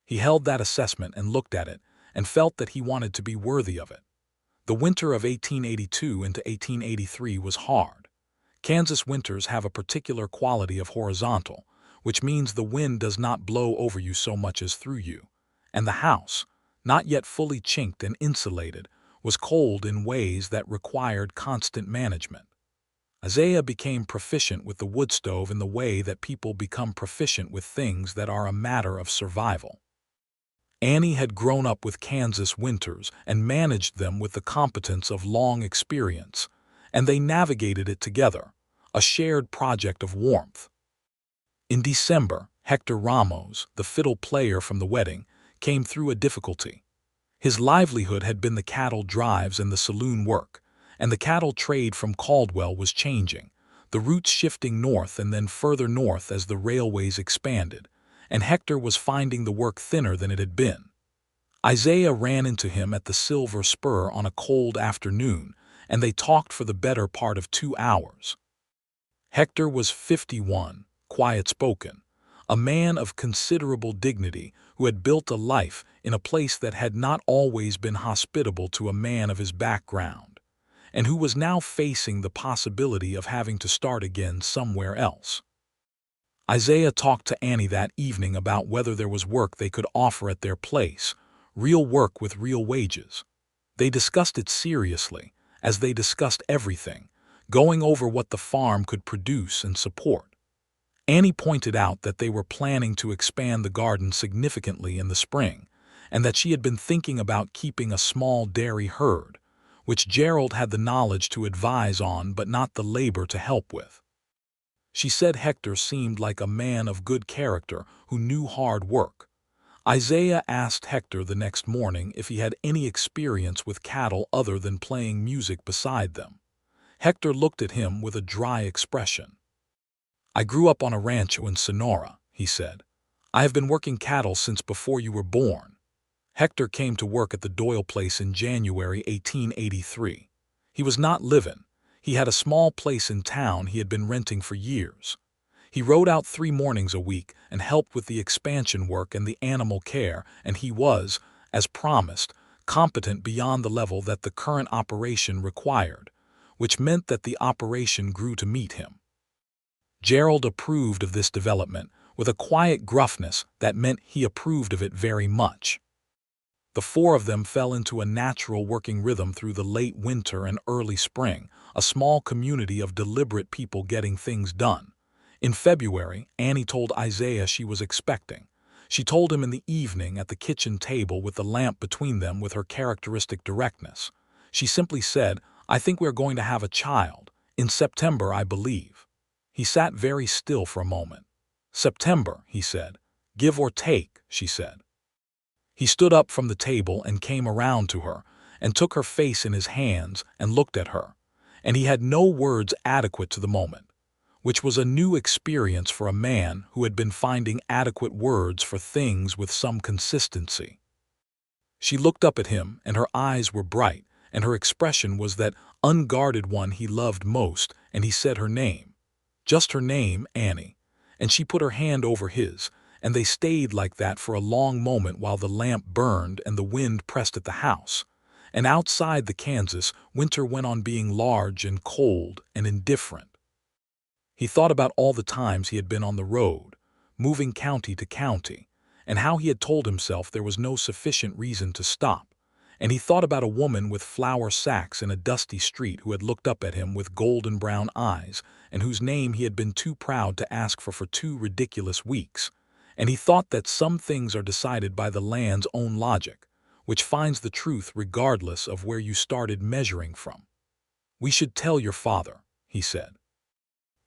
Speaker 1: He held that assessment and looked at it and felt that he wanted to be worthy of it. The winter of 1882 into 1883 was hard. Kansas winters have a particular quality of horizontal, which means the wind does not blow over you so much as through you, and the house, not yet fully chinked and insulated, was cold in ways that required constant management. Isaiah became proficient with the wood stove in the way that people become proficient with things that are a matter of survival. Annie had grown up with Kansas winters and managed them with the competence of long experience, and they navigated it together, a shared project of warmth. In December, Hector Ramos, the fiddle player from the wedding, came through a difficulty. His livelihood had been the cattle drives and the saloon work, and the cattle trade from Caldwell was changing, the routes shifting north and then further north as the railways expanded, and Hector was finding the work thinner than it had been. Isaiah ran into him at the Silver Spur on a cold afternoon, and they talked for the better part of 2 hours. Hector was 51, quiet-spoken, a man of considerable dignity who had built a life in a place that had not always been hospitable to a man of his background, and who was now facing the possibility of having to start again somewhere else. Isaiah talked to Annie that evening about whether there was work they could offer at their place, real work with real wages. They discussed it seriously, as they discussed everything, going over what the farm could produce and support. Annie pointed out that they were planning to expand the garden significantly in the spring, and that she had been thinking about keeping a small dairy herd, which Gerald had the knowledge to advise on but not the labor to help with. She said Hector seemed like a man of good character who knew hard work. Isaiah asked Hector the next morning if he had any experience with cattle other than playing music beside them. Hector looked at him with a dry expression. "I grew up on a rancho in Sonora," he said. "I have been working cattle since before you were born." Hector came to work at the Doyle place in January 1883. He was not living. He had a small place in town he had been renting for years. He rode out 3 mornings a week and helped with the expansion work and the animal care, and he was, as promised, competent beyond the level that the current operation required, which meant that the operation grew to meet him. Gerald approved of this development with a quiet gruffness that meant he approved of it very much. The 4 of them fell into a natural working rhythm through the late winter and early spring, a small community of deliberate people getting things done. In February, Annie told Isaiah she was expecting. She told him in the evening at the kitchen table with the lamp between them with her characteristic directness. She simply said, "I think we are going to have a child. In September, I believe." He sat very still for a moment. "September," he said. "Give or take," she said. He stood up from the table and came around to her, and took her face in his hands and looked at her, and he had no words adequate to the moment, which was a new experience for a man who had been finding adequate words for things with some consistency. She looked up at him, and her eyes were bright, and her expression was that unguarded one he loved most, and he said her name. Just her name, Annie, and she put her hand over his, and they stayed like that for a long moment while the lamp burned and the wind pressed at the house. And outside the Kansas, winter went on being large and cold and indifferent. He thought about all the times he had been on the road, moving county to county, and how he had told himself there was no sufficient reason to stop. And he thought about a woman with flour sacks in a dusty street who had looked up at him with golden brown eyes, and whose name he had been too proud to ask for 2 ridiculous weeks. And he thought that some things are decided by the land's own logic, which finds the truth regardless of where you started measuring from. "We should tell your father," he said.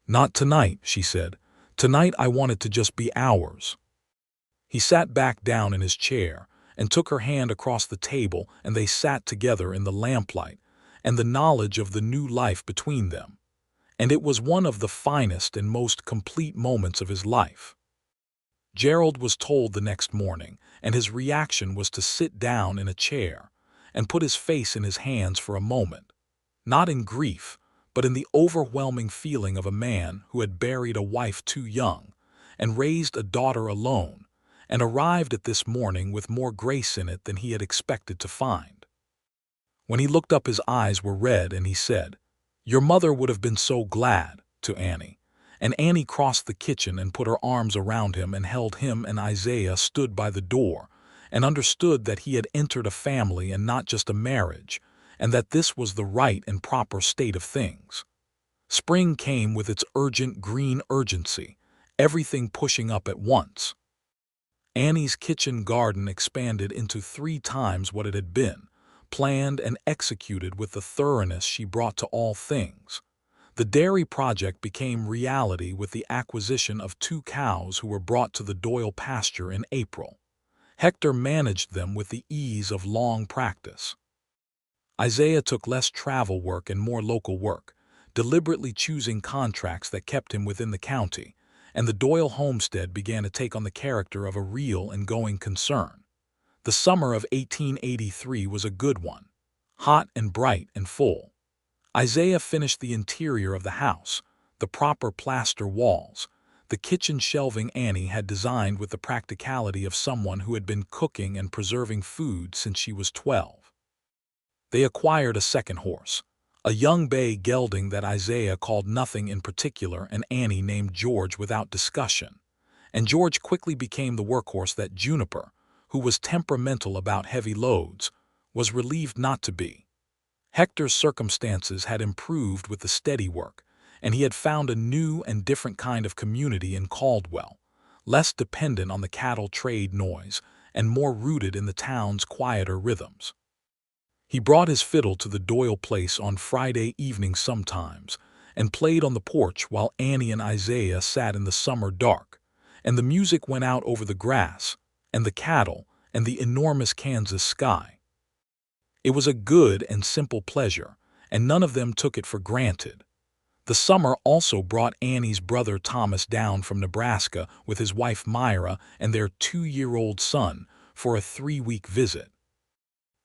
Speaker 1: "Not tonight," she said. "Tonight I want it to just be ours." He sat back down in his chair and took her hand across the table, and they sat together in the lamplight, and the knowledge of the new life between them. And it was one of the finest and most complete moments of his life. Gerald was told the next morning, and his reaction was to sit down in a chair and put his face in his hands for a moment, not in grief, but in the overwhelming feeling of a man who had buried a wife too young and raised a daughter alone, and arrived at this morning with more grace in it than he had expected to find. When he looked up, his eyes were red, and he said, "Your mother would have been so glad," to Annie. And Annie crossed the kitchen and put her arms around him and held him, and Isaiah stood by the door and understood that he had entered a family and not just a marriage, and that this was the right and proper state of things. Spring came with its urgent green urgency, everything pushing up at once. Annie's kitchen garden expanded into 3 times what it had been, planned and executed with the thoroughness she brought to all things. The dairy project became reality with the acquisition of 2 cows who were brought to the Doyle pasture in April. Hector managed them with the ease of long practice. Isaiah took less travel work and more local work, deliberately choosing contracts that kept him within the county, and the Doyle homestead began to take on the character of a real and going concern. The summer of 1883 was a good one, hot and bright and full. Isaiah finished the interior of the house, the proper plaster walls, the kitchen shelving Annie had designed with the practicality of someone who had been cooking and preserving food since she was 12. They acquired a second horse, a young bay gelding that Isaiah called nothing in particular, and Annie named George without discussion. And George quickly became the workhorse that Juniper, who was temperamental about heavy loads, was relieved not to be. Hector's circumstances had improved with the steady work, and he had found a new and different kind of community in Caldwell, less dependent on the cattle trade noise and more rooted in the town's quieter rhythms. He brought his fiddle to the Doyle place on Friday evenings sometimes and played on the porch while Annie and Isaiah sat in the summer dark, and the music went out over the grass and the cattle and the enormous Kansas sky. It was a good and simple pleasure, and none of them took it for granted. The summer also brought Annie's brother Thomas down from Nebraska with his wife Myra and their 2-year-old son for a 3-week visit.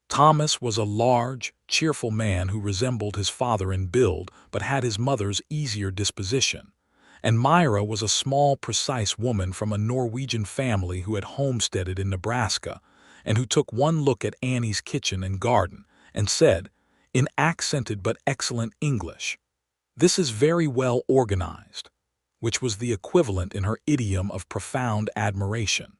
Speaker 1: Thomas was a large, cheerful man who resembled his father in build but had his mother's easier disposition, and Myra was a small, precise woman from a Norwegian family who had homesteaded in Nebraska, and who took one look at Annie's kitchen and garden and said, in accented but excellent English, "This is very well organized," which was the equivalent in her idiom of profound admiration.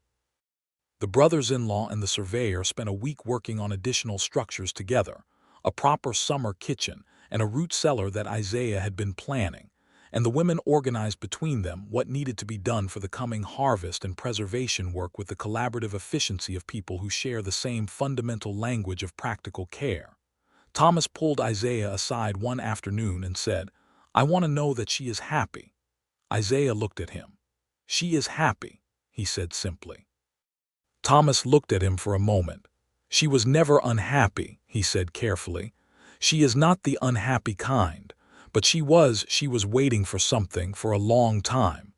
Speaker 1: The brothers-in-law and the surveyor spent a week working on additional structures together, a proper summer kitchen and a root cellar that Isaiah had been planning, and the women organized between them what needed to be done for the coming harvest and preservation work with the collaborative efficiency of people who share the same fundamental language of practical care. Thomas pulled Isaiah aside one afternoon and said, "I want to know that she is happy." Isaiah looked at him. "She is happy," he said simply. Thomas looked at him for a moment. "She was never unhappy," he said carefully. "She is not the unhappy kind. But she was waiting for something for a long time.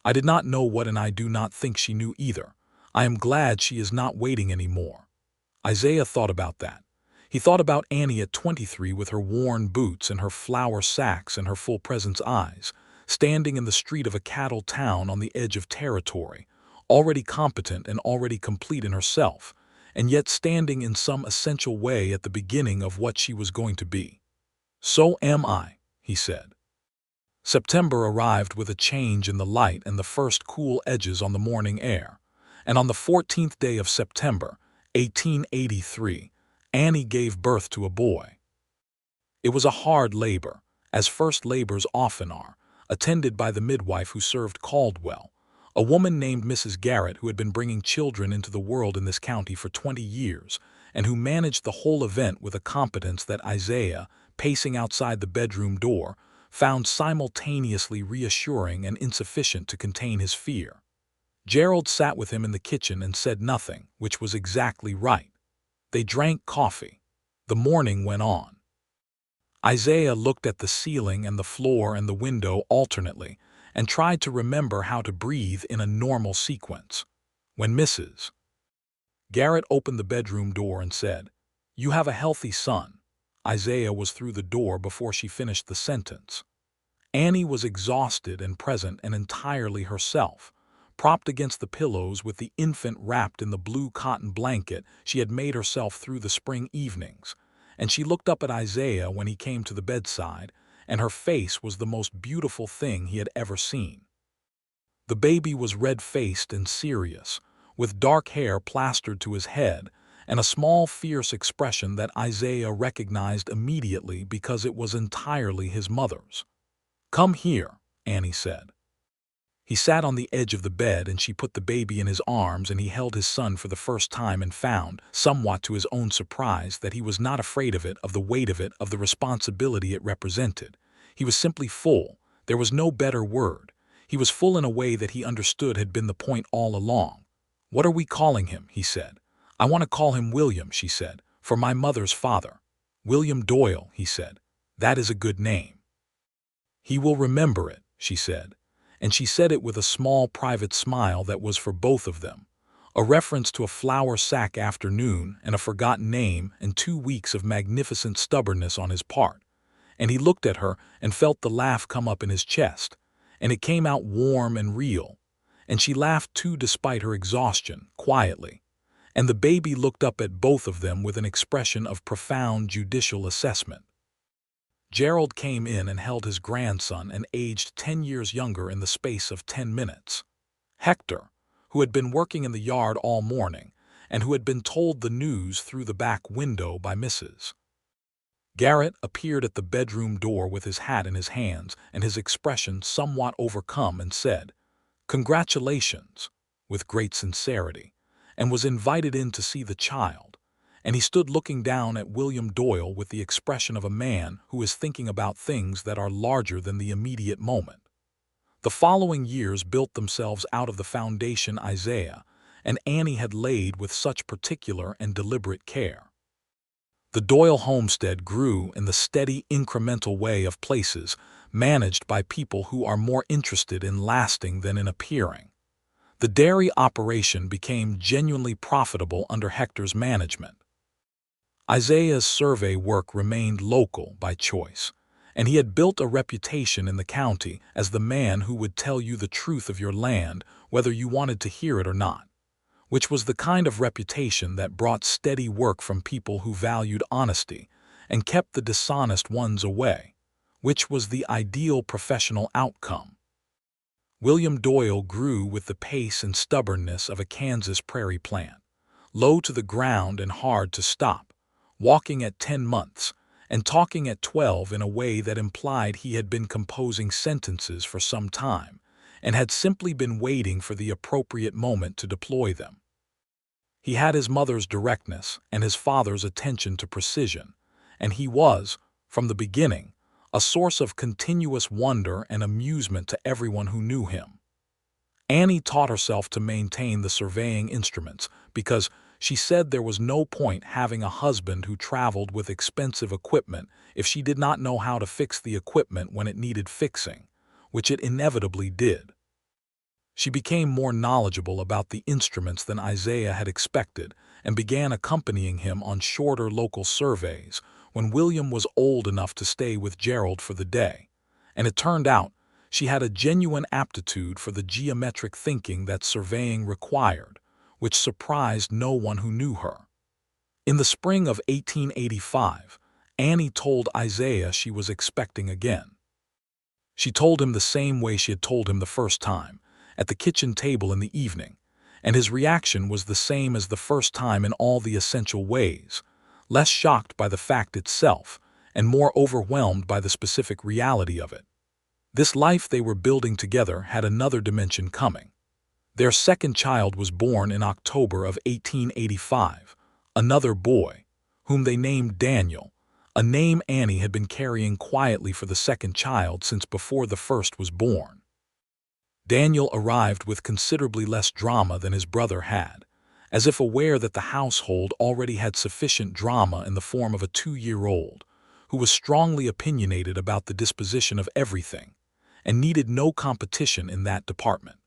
Speaker 1: I did not know what, and I do not think she knew either. I am glad she is not waiting any more." Isaiah thought about that. He thought about Annie at 23 with her worn boots and her flour sacks and her full presence eyes, standing in the street of a cattle town on the edge of territory, already competent and already complete in herself, and yet standing in some essential way at the beginning of what she was going to be. "So am I," he said. September arrived with a change in the light and the first cool edges on the morning air, and on the 14th day of September, 1883, Annie gave birth to a boy. It was a hard labor, as first labors often are, attended by the midwife who served Caldwell, a woman named Mrs. Garrett who had been bringing children into the world in this county for 20 years, and who managed the whole event with a competence that Isaiah, pacing outside the bedroom door, found simultaneously reassuring and insufficient to contain his fear. Gerald sat with him in the kitchen and said nothing, which was exactly right. They drank coffee. The morning went on. Isaiah looked at the ceiling and the floor and the window alternately and tried to remember how to breathe in a normal sequence. When Mrs. Garrett opened the bedroom door and said, "You have a healthy son," Isaiah was through the door before she finished the sentence. Annie was exhausted and present and entirely herself, propped against the pillows with the infant wrapped in the blue cotton blanket she had made herself through the spring evenings, and she looked up at Isaiah when he came to the bedside, and her face was the most beautiful thing he had ever seen. The baby was red-faced and serious, with dark hair plastered to his head, and a small fierce expression that Isaiah recognized immediately because it was entirely his mother's. "Come here," Annie said. He sat on the edge of the bed and she put the baby in his arms and he held his son for the first time and found, somewhat to his own surprise, that he was not afraid of it, of the weight of it, of the responsibility it represented. He was simply full. There was no better word. He was full in a way that he understood had been the point all along. "What are we calling him?" he said. "I want to call him William," she said, "for my mother's father." "William Doyle," he said. "That is a good name." "He will remember it," she said, and she said it with a small private smile that was for both of them, a reference to a flour sack afternoon and a forgotten name and 2 weeks of magnificent stubbornness on his part. And he looked at her and felt the laugh come up in his chest, and it came out warm and real, and she laughed too despite her exhaustion, quietly, and the baby looked up at both of them with an expression of profound judicial assessment. Gerald came in and held his grandson and aged 10 years younger in the space of 10 minutes. Hector, who had been working in the yard all morning and who had been told the news through the back window by Mrs. Garrett, appeared at the bedroom door with his hat in his hands and his expression somewhat overcome and said, "Congratulations," with great sincerity, and was invited in to see the child. And he stood looking down at William Doyle with the expression of a man who is thinking about things that are larger than the immediate moment. The following years built themselves out of the foundation Isaiah and Annie had laid with such particular and deliberate care. The Doyle homestead grew in the steady, incremental way of places managed by people who are more interested in lasting than in appearing. The dairy operation became genuinely profitable under Hector's management. Isaiah's survey work remained local by choice, and he had built a reputation in the county as the man who would tell you the truth of your land whether you wanted to hear it or not, which was the kind of reputation that brought steady work from people who valued honesty and kept the dishonest ones away, which was the ideal professional outcome. William Doyle grew with the pace and stubbornness of a Kansas prairie plant, low to the ground and hard to stop, walking at 10 months and talking at 12 in a way that implied he had been composing sentences for some time and had simply been waiting for the appropriate moment to deploy them. He had his mother's directness and his father's attention to precision, and he was, from the beginning, a source of continuous wonder and amusement to everyone who knew him. Annie taught herself to maintain the surveying instruments because she said there was no point having a husband who traveled with expensive equipment if she did not know how to fix the equipment when it needed fixing, which it inevitably did. She became more knowledgeable about the instruments than Isaiah had expected and began accompanying him on shorter local surveys when William was old enough to stay with Gerald for the day, and it turned out she had a genuine aptitude for the geometric thinking that surveying required, which surprised no one who knew her. In the spring of 1885, Annie told Isaiah she was expecting again. She told him the same way she had told him the first time, at the kitchen table in the evening, and his reaction was the same as the first time in all the essential ways, less shocked by the fact itself and more overwhelmed by the specific reality of it. This life they were building together had another dimension coming. Their second child was born in October of 1885, another boy, whom they named Daniel, a name Annie had been carrying quietly for the second child since before the first was born. Daniel arrived with considerably less drama than his brother had, as if aware that the household already had sufficient drama in the form of a 2-year-old, who was strongly opinionated about the disposition of everything, and needed no competition in that department.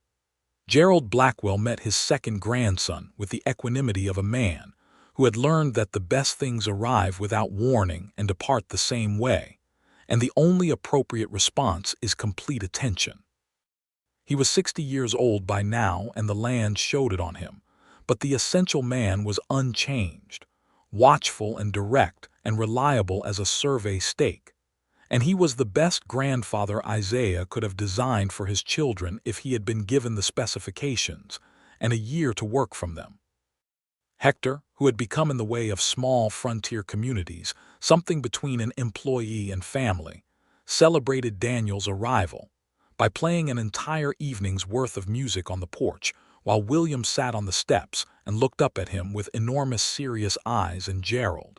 Speaker 1: Gerald Blackwell met his second grandson with the equanimity of a man who had learned that the best things arrive without warning and depart the same way, and the only appropriate response is complete attention. He was 60 years old by now, and the land showed it on him, but the essential man was unchanged, watchful and direct and reliable as a survey stake. And he was the best grandfather Isaiah could have designed for his children if he had been given the specifications and a year to work from them. Hector, who had become in the way of small frontier communities, something between an employee and family, celebrated Daniel's arrival by playing an entire evening's worth of music on the porch while William sat on the steps and looked up at him with enormous serious eyes, and Gerald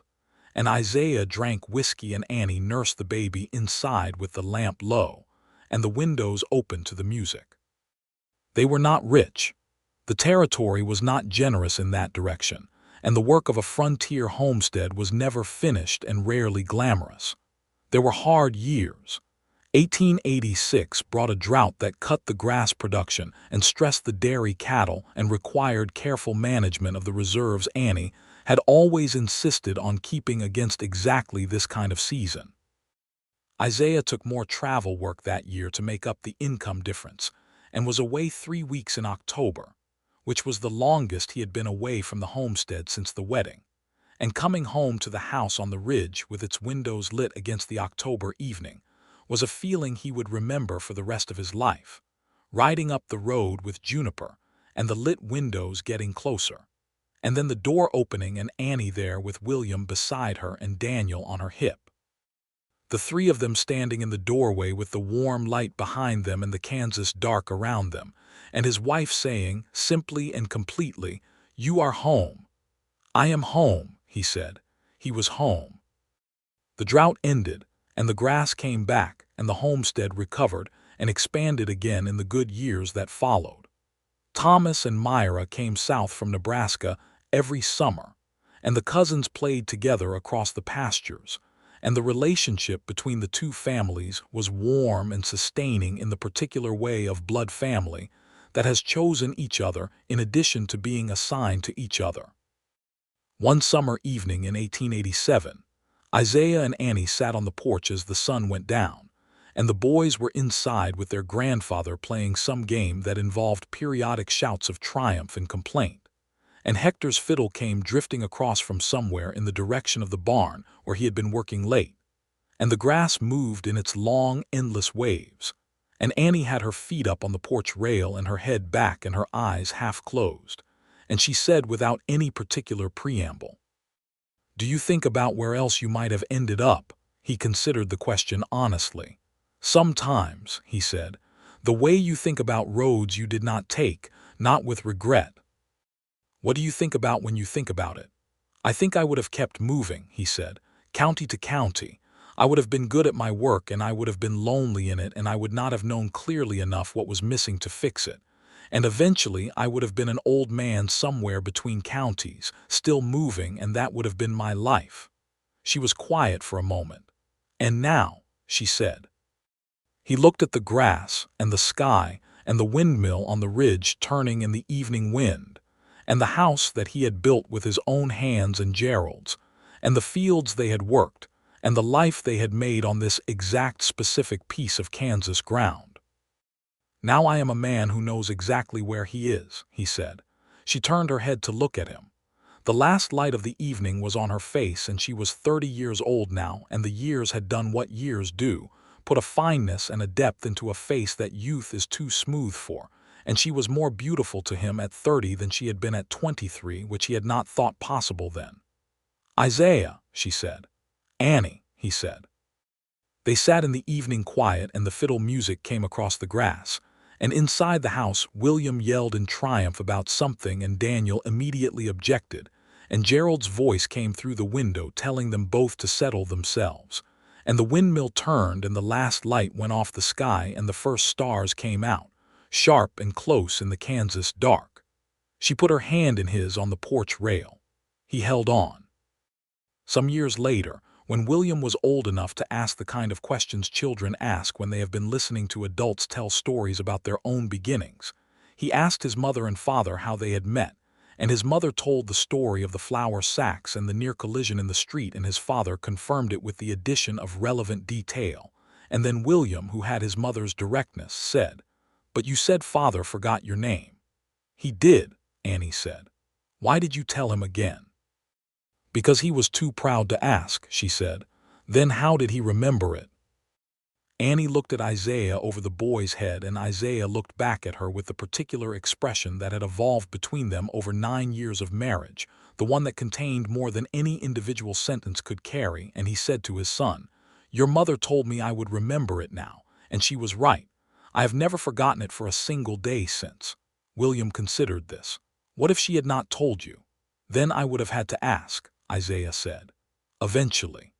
Speaker 1: and Isaiah drank whiskey, and Annie nursed the baby inside with the lamp low and the windows open to the music. They were not rich. The territory was not generous in that direction, and the work of a frontier homestead was never finished and rarely glamorous. There were hard years. 1886 brought a drought that cut the grass production and stressed the dairy cattle and required careful management of the reserves. Annie had always insisted on keeping against exactly this kind of season. Isaiah took more travel work that year to make up the income difference and was away 3 weeks in October, which was the longest he had been away from the homestead since the wedding, and coming home to the house on the ridge with its windows lit against the October evening was a feeling he would remember for the rest of his life, riding up the road with Juniper and the lit windows getting closer, and then the door opening and Annie there with William beside her and Daniel on her hip. The three of them standing in the doorway with the warm light behind them and the Kansas dark around them, and his wife saying, simply and completely, "You are home." "I am home," he said. He was home. The drought ended, and the grass came back, and the homestead recovered and expanded again in the good years that followed. Thomas and Myra came south from Nebraska every summer, and the cousins played together across the pastures, and the relationship between the two families was warm and sustaining in the particular way of blood family that has chosen each other in addition to being assigned to each other. One summer evening in 1887, Isaiah and Annie sat on the porch as the sun went down, and the boys were inside with their grandfather playing some game that involved periodic shouts of triumph and complaint, and Hector's fiddle came drifting across from somewhere in the direction of the barn where he had been working late, and the grass moved in its long, endless waves, and Annie had her feet up on the porch rail and her head back and her eyes half closed, and she said without any particular preamble, "Do you think about where else you might have ended up?" He considered the question honestly. "Sometimes," he said, "the way you think about roads you did not take, not with regret." "What do you think about when you think about it?" "I think I would have kept moving," he said, "county to county. I would have been good at my work, and I would have been lonely in it, and I would not have known clearly enough what was missing to fix it. And eventually I would have been an old man somewhere between counties, still moving, and that would have been my life." She was quiet for a moment. "And now," she said. He looked at the grass and the sky and the windmill on the ridge turning in the evening wind, and the house that he had built with his own hands and Gerald's, and the fields they had worked, and the life they had made on this exact specific piece of Kansas ground. "Now I am a man who knows exactly where he is," he said. She turned her head to look at him. The last light of the evening was on her face, and she was 30 years old now, and the years had done what years do, put a fineness and a depth into a face that youth is too smooth for, and she was more beautiful to him at 30 than she had been at 23, which he had not thought possible then. "Isaiah," she said. "Annie," he said. They sat in the evening quiet, and the fiddle music came across the grass, and inside the house William yelled in triumph about something, and Daniel immediately objected, and Gerald's voice came through the window telling them both to settle themselves, and the windmill turned, and the last light went off the sky, and the first stars came out, sharp and close in the Kansas dark. She put her hand in his on the porch rail. He held on. Some years later, when William was old enough to ask the kind of questions children ask when they have been listening to adults tell stories about their own beginnings. He asked his mother and father how they had met, and his mother told the story of the flour sacks and the near collision in the street, and his father confirmed it with the addition of relevant detail. And then William, who had his mother's directness, said, "But you said father forgot your name." "He did," Annie said. "Why did you tell him again?" "Because he was too proud to ask," she said. "Then how did he remember it?" Annie looked at Isaiah over the boy's head, and Isaiah looked back at her with the particular expression that had evolved between them over 9 years of marriage, the one that contained more than any individual sentence could carry, and he said to his son, "Your mother told me I would remember it now, and she was right. I have never forgotten it for a single day since." William considered this. "What if she had not told you?" "Then I would have had to ask," Isaiah said. "Eventually.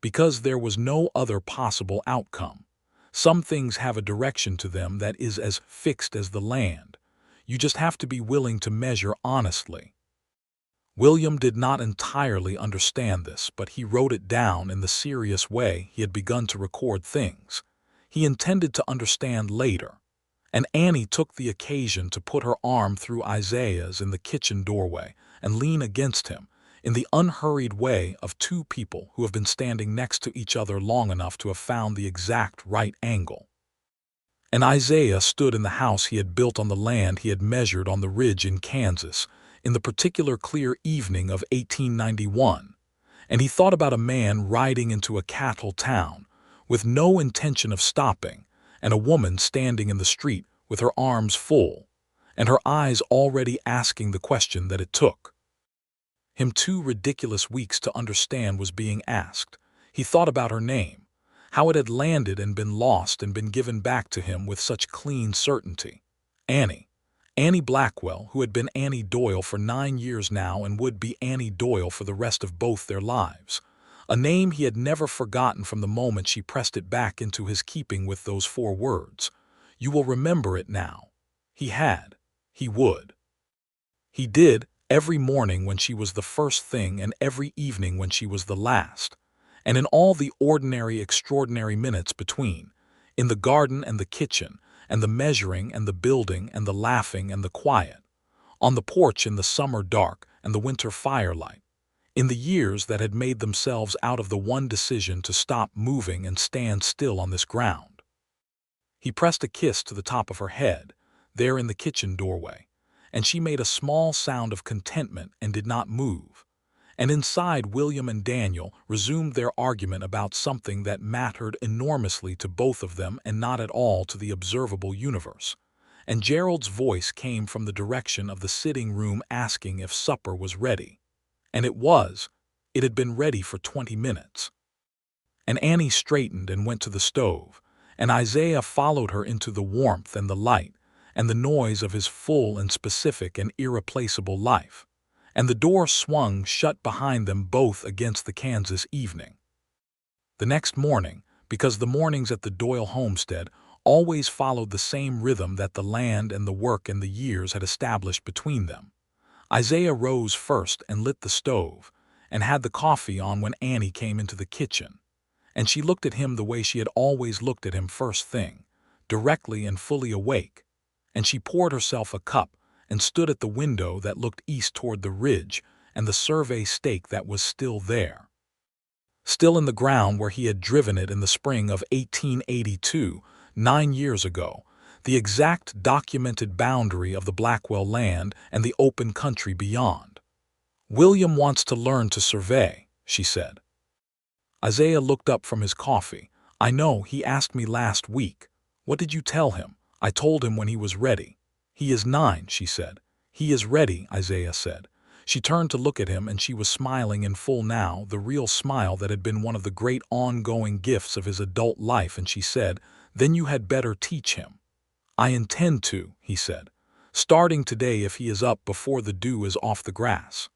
Speaker 1: Because there was no other possible outcome. Some things have a direction to them that is as fixed as the land. You just have to be willing to measure honestly." William did not entirely understand this, but he wrote it down in the serious way he had begun to record things. He intended to understand later. And Annie took the occasion to put her arm through Isaiah's in the kitchen doorway and lean against him, in the unhurried way of two people who have been standing next to each other long enough to have found the exact right angle. And Isaiah stood in the house he had built on the land he had measured on the ridge in Kansas, in the particular clear evening of 1891, and he thought about a man riding into a cattle town with no intention of stopping, and a woman standing in the street with her arms full, and her eyes already asking the question that it took him 2 ridiculous weeks to understand was being asked. He thought about her name, how it had landed and been lost and been given back to him with such clean certainty. Annie. Annie Blackwell, who had been Annie Doyle for 9 years now and would be Annie Doyle for the rest of both their lives. A name he had never forgotten from the moment she pressed it back into his keeping with those 4 words. "You will remember it now." He had. He would. He did, every morning when she was the first thing and every evening when she was the last, and in all the ordinary extraordinary minutes between, in the garden and the kitchen, and the measuring and the building and the laughing and the quiet, on the porch in the summer dark and the winter firelight, in the years that had made themselves out of the one decision to stop moving and stand still on this ground. He pressed a kiss to the top of her head, there in the kitchen doorway, and she made a small sound of contentment and did not move. And inside, William and Daniel resumed their argument about something that mattered enormously to both of them and not at all to the observable universe. And Gerald's voice came from the direction of the sitting room asking if supper was ready. And it was. It had been ready for 20 minutes. And Annie straightened and went to the stove, and Isaiah followed her into the warmth and the light, and the noise of his full and specific and irreplaceable life, and the door swung shut behind them both against the Kansas evening. The next morning, because the mornings at the Doyle homestead always followed the same rhythm that the land and the work and the years had established between them, Isaiah rose first and lit the stove, and had the coffee on when Annie came into the kitchen, and she looked at him the way she had always looked at him first thing, directly and fully awake, and she poured herself a cup and stood at the window that looked east toward the ridge and the survey stake that was still there. Still in the ground where he had driven it in the spring of 1882, 9 years ago, the exact documented boundary of the Blackwell land and the open country beyond. "William wants to learn to survey," she said. Isaiah looked up from his coffee. "I know, he asked me last week. What did you tell him?" "I told him when he was ready." "He is 9, she said. "He is ready," Isaiah said. She turned to look at him, and she was smiling in full now, the real smile that had been one of the great ongoing gifts of his adult life, and she said, "Then you had better teach him." "I intend to," he said, "starting today if he is up before the dew is off the grass."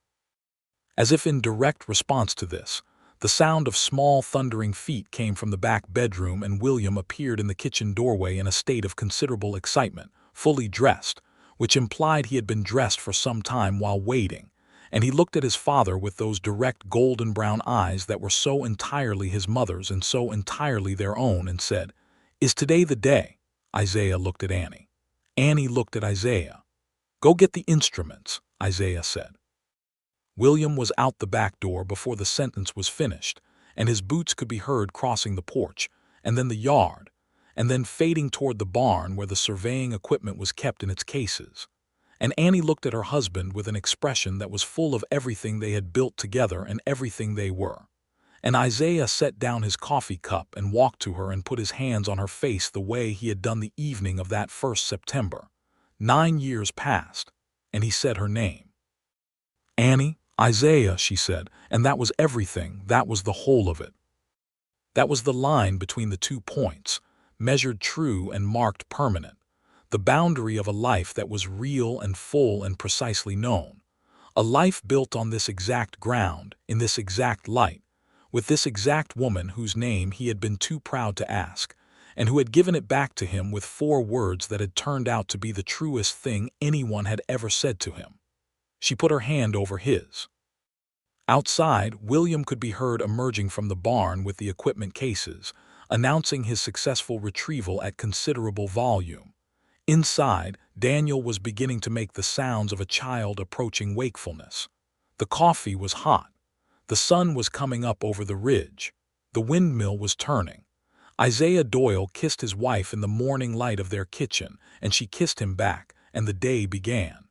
Speaker 1: As if in direct response to this, the sound of small thundering feet came from the back bedroom, and William appeared in the kitchen doorway in a state of considerable excitement, fully dressed, which implied he had been dressed for some time while waiting, and he looked at his father with those direct golden brown eyes that were so entirely his mother's and so entirely their own, and said, "Is today the day?" Isaiah looked at Annie. Annie looked at Isaiah. "Go get the instruments," Isaiah said. William was out the back door before the sentence was finished, and his boots could be heard crossing the porch, and then the yard, and then fading toward the barn where the surveying equipment was kept in its cases. And Annie looked at her husband with an expression that was full of everything they had built together and everything they were. And Isaiah set down his coffee cup and walked to her and put his hands on her face the way he had done the evening of that first September. 9 years passed, and he said her name. "Annie, Isaiah," she said, and that was everything, that was the whole of it. That was the line between the 2 points, measured true and marked permanent, the boundary of a life that was real and full and precisely known, a life built on this exact ground, in this exact light, with this exact woman whose name he had been too proud to ask, and who had given it back to him with 4 words that had turned out to be the truest thing anyone had ever said to him. She put her hand over his. Outside, William could be heard emerging from the barn with the equipment cases, announcing his successful retrieval at considerable volume. Inside, Daniel was beginning to make the sounds of a child approaching wakefulness. The coffee was hot. The sun was coming up over the ridge. The windmill was turning. Isaiah Doyle kissed his wife in the morning light of their kitchen, and she kissed him back, and the day began.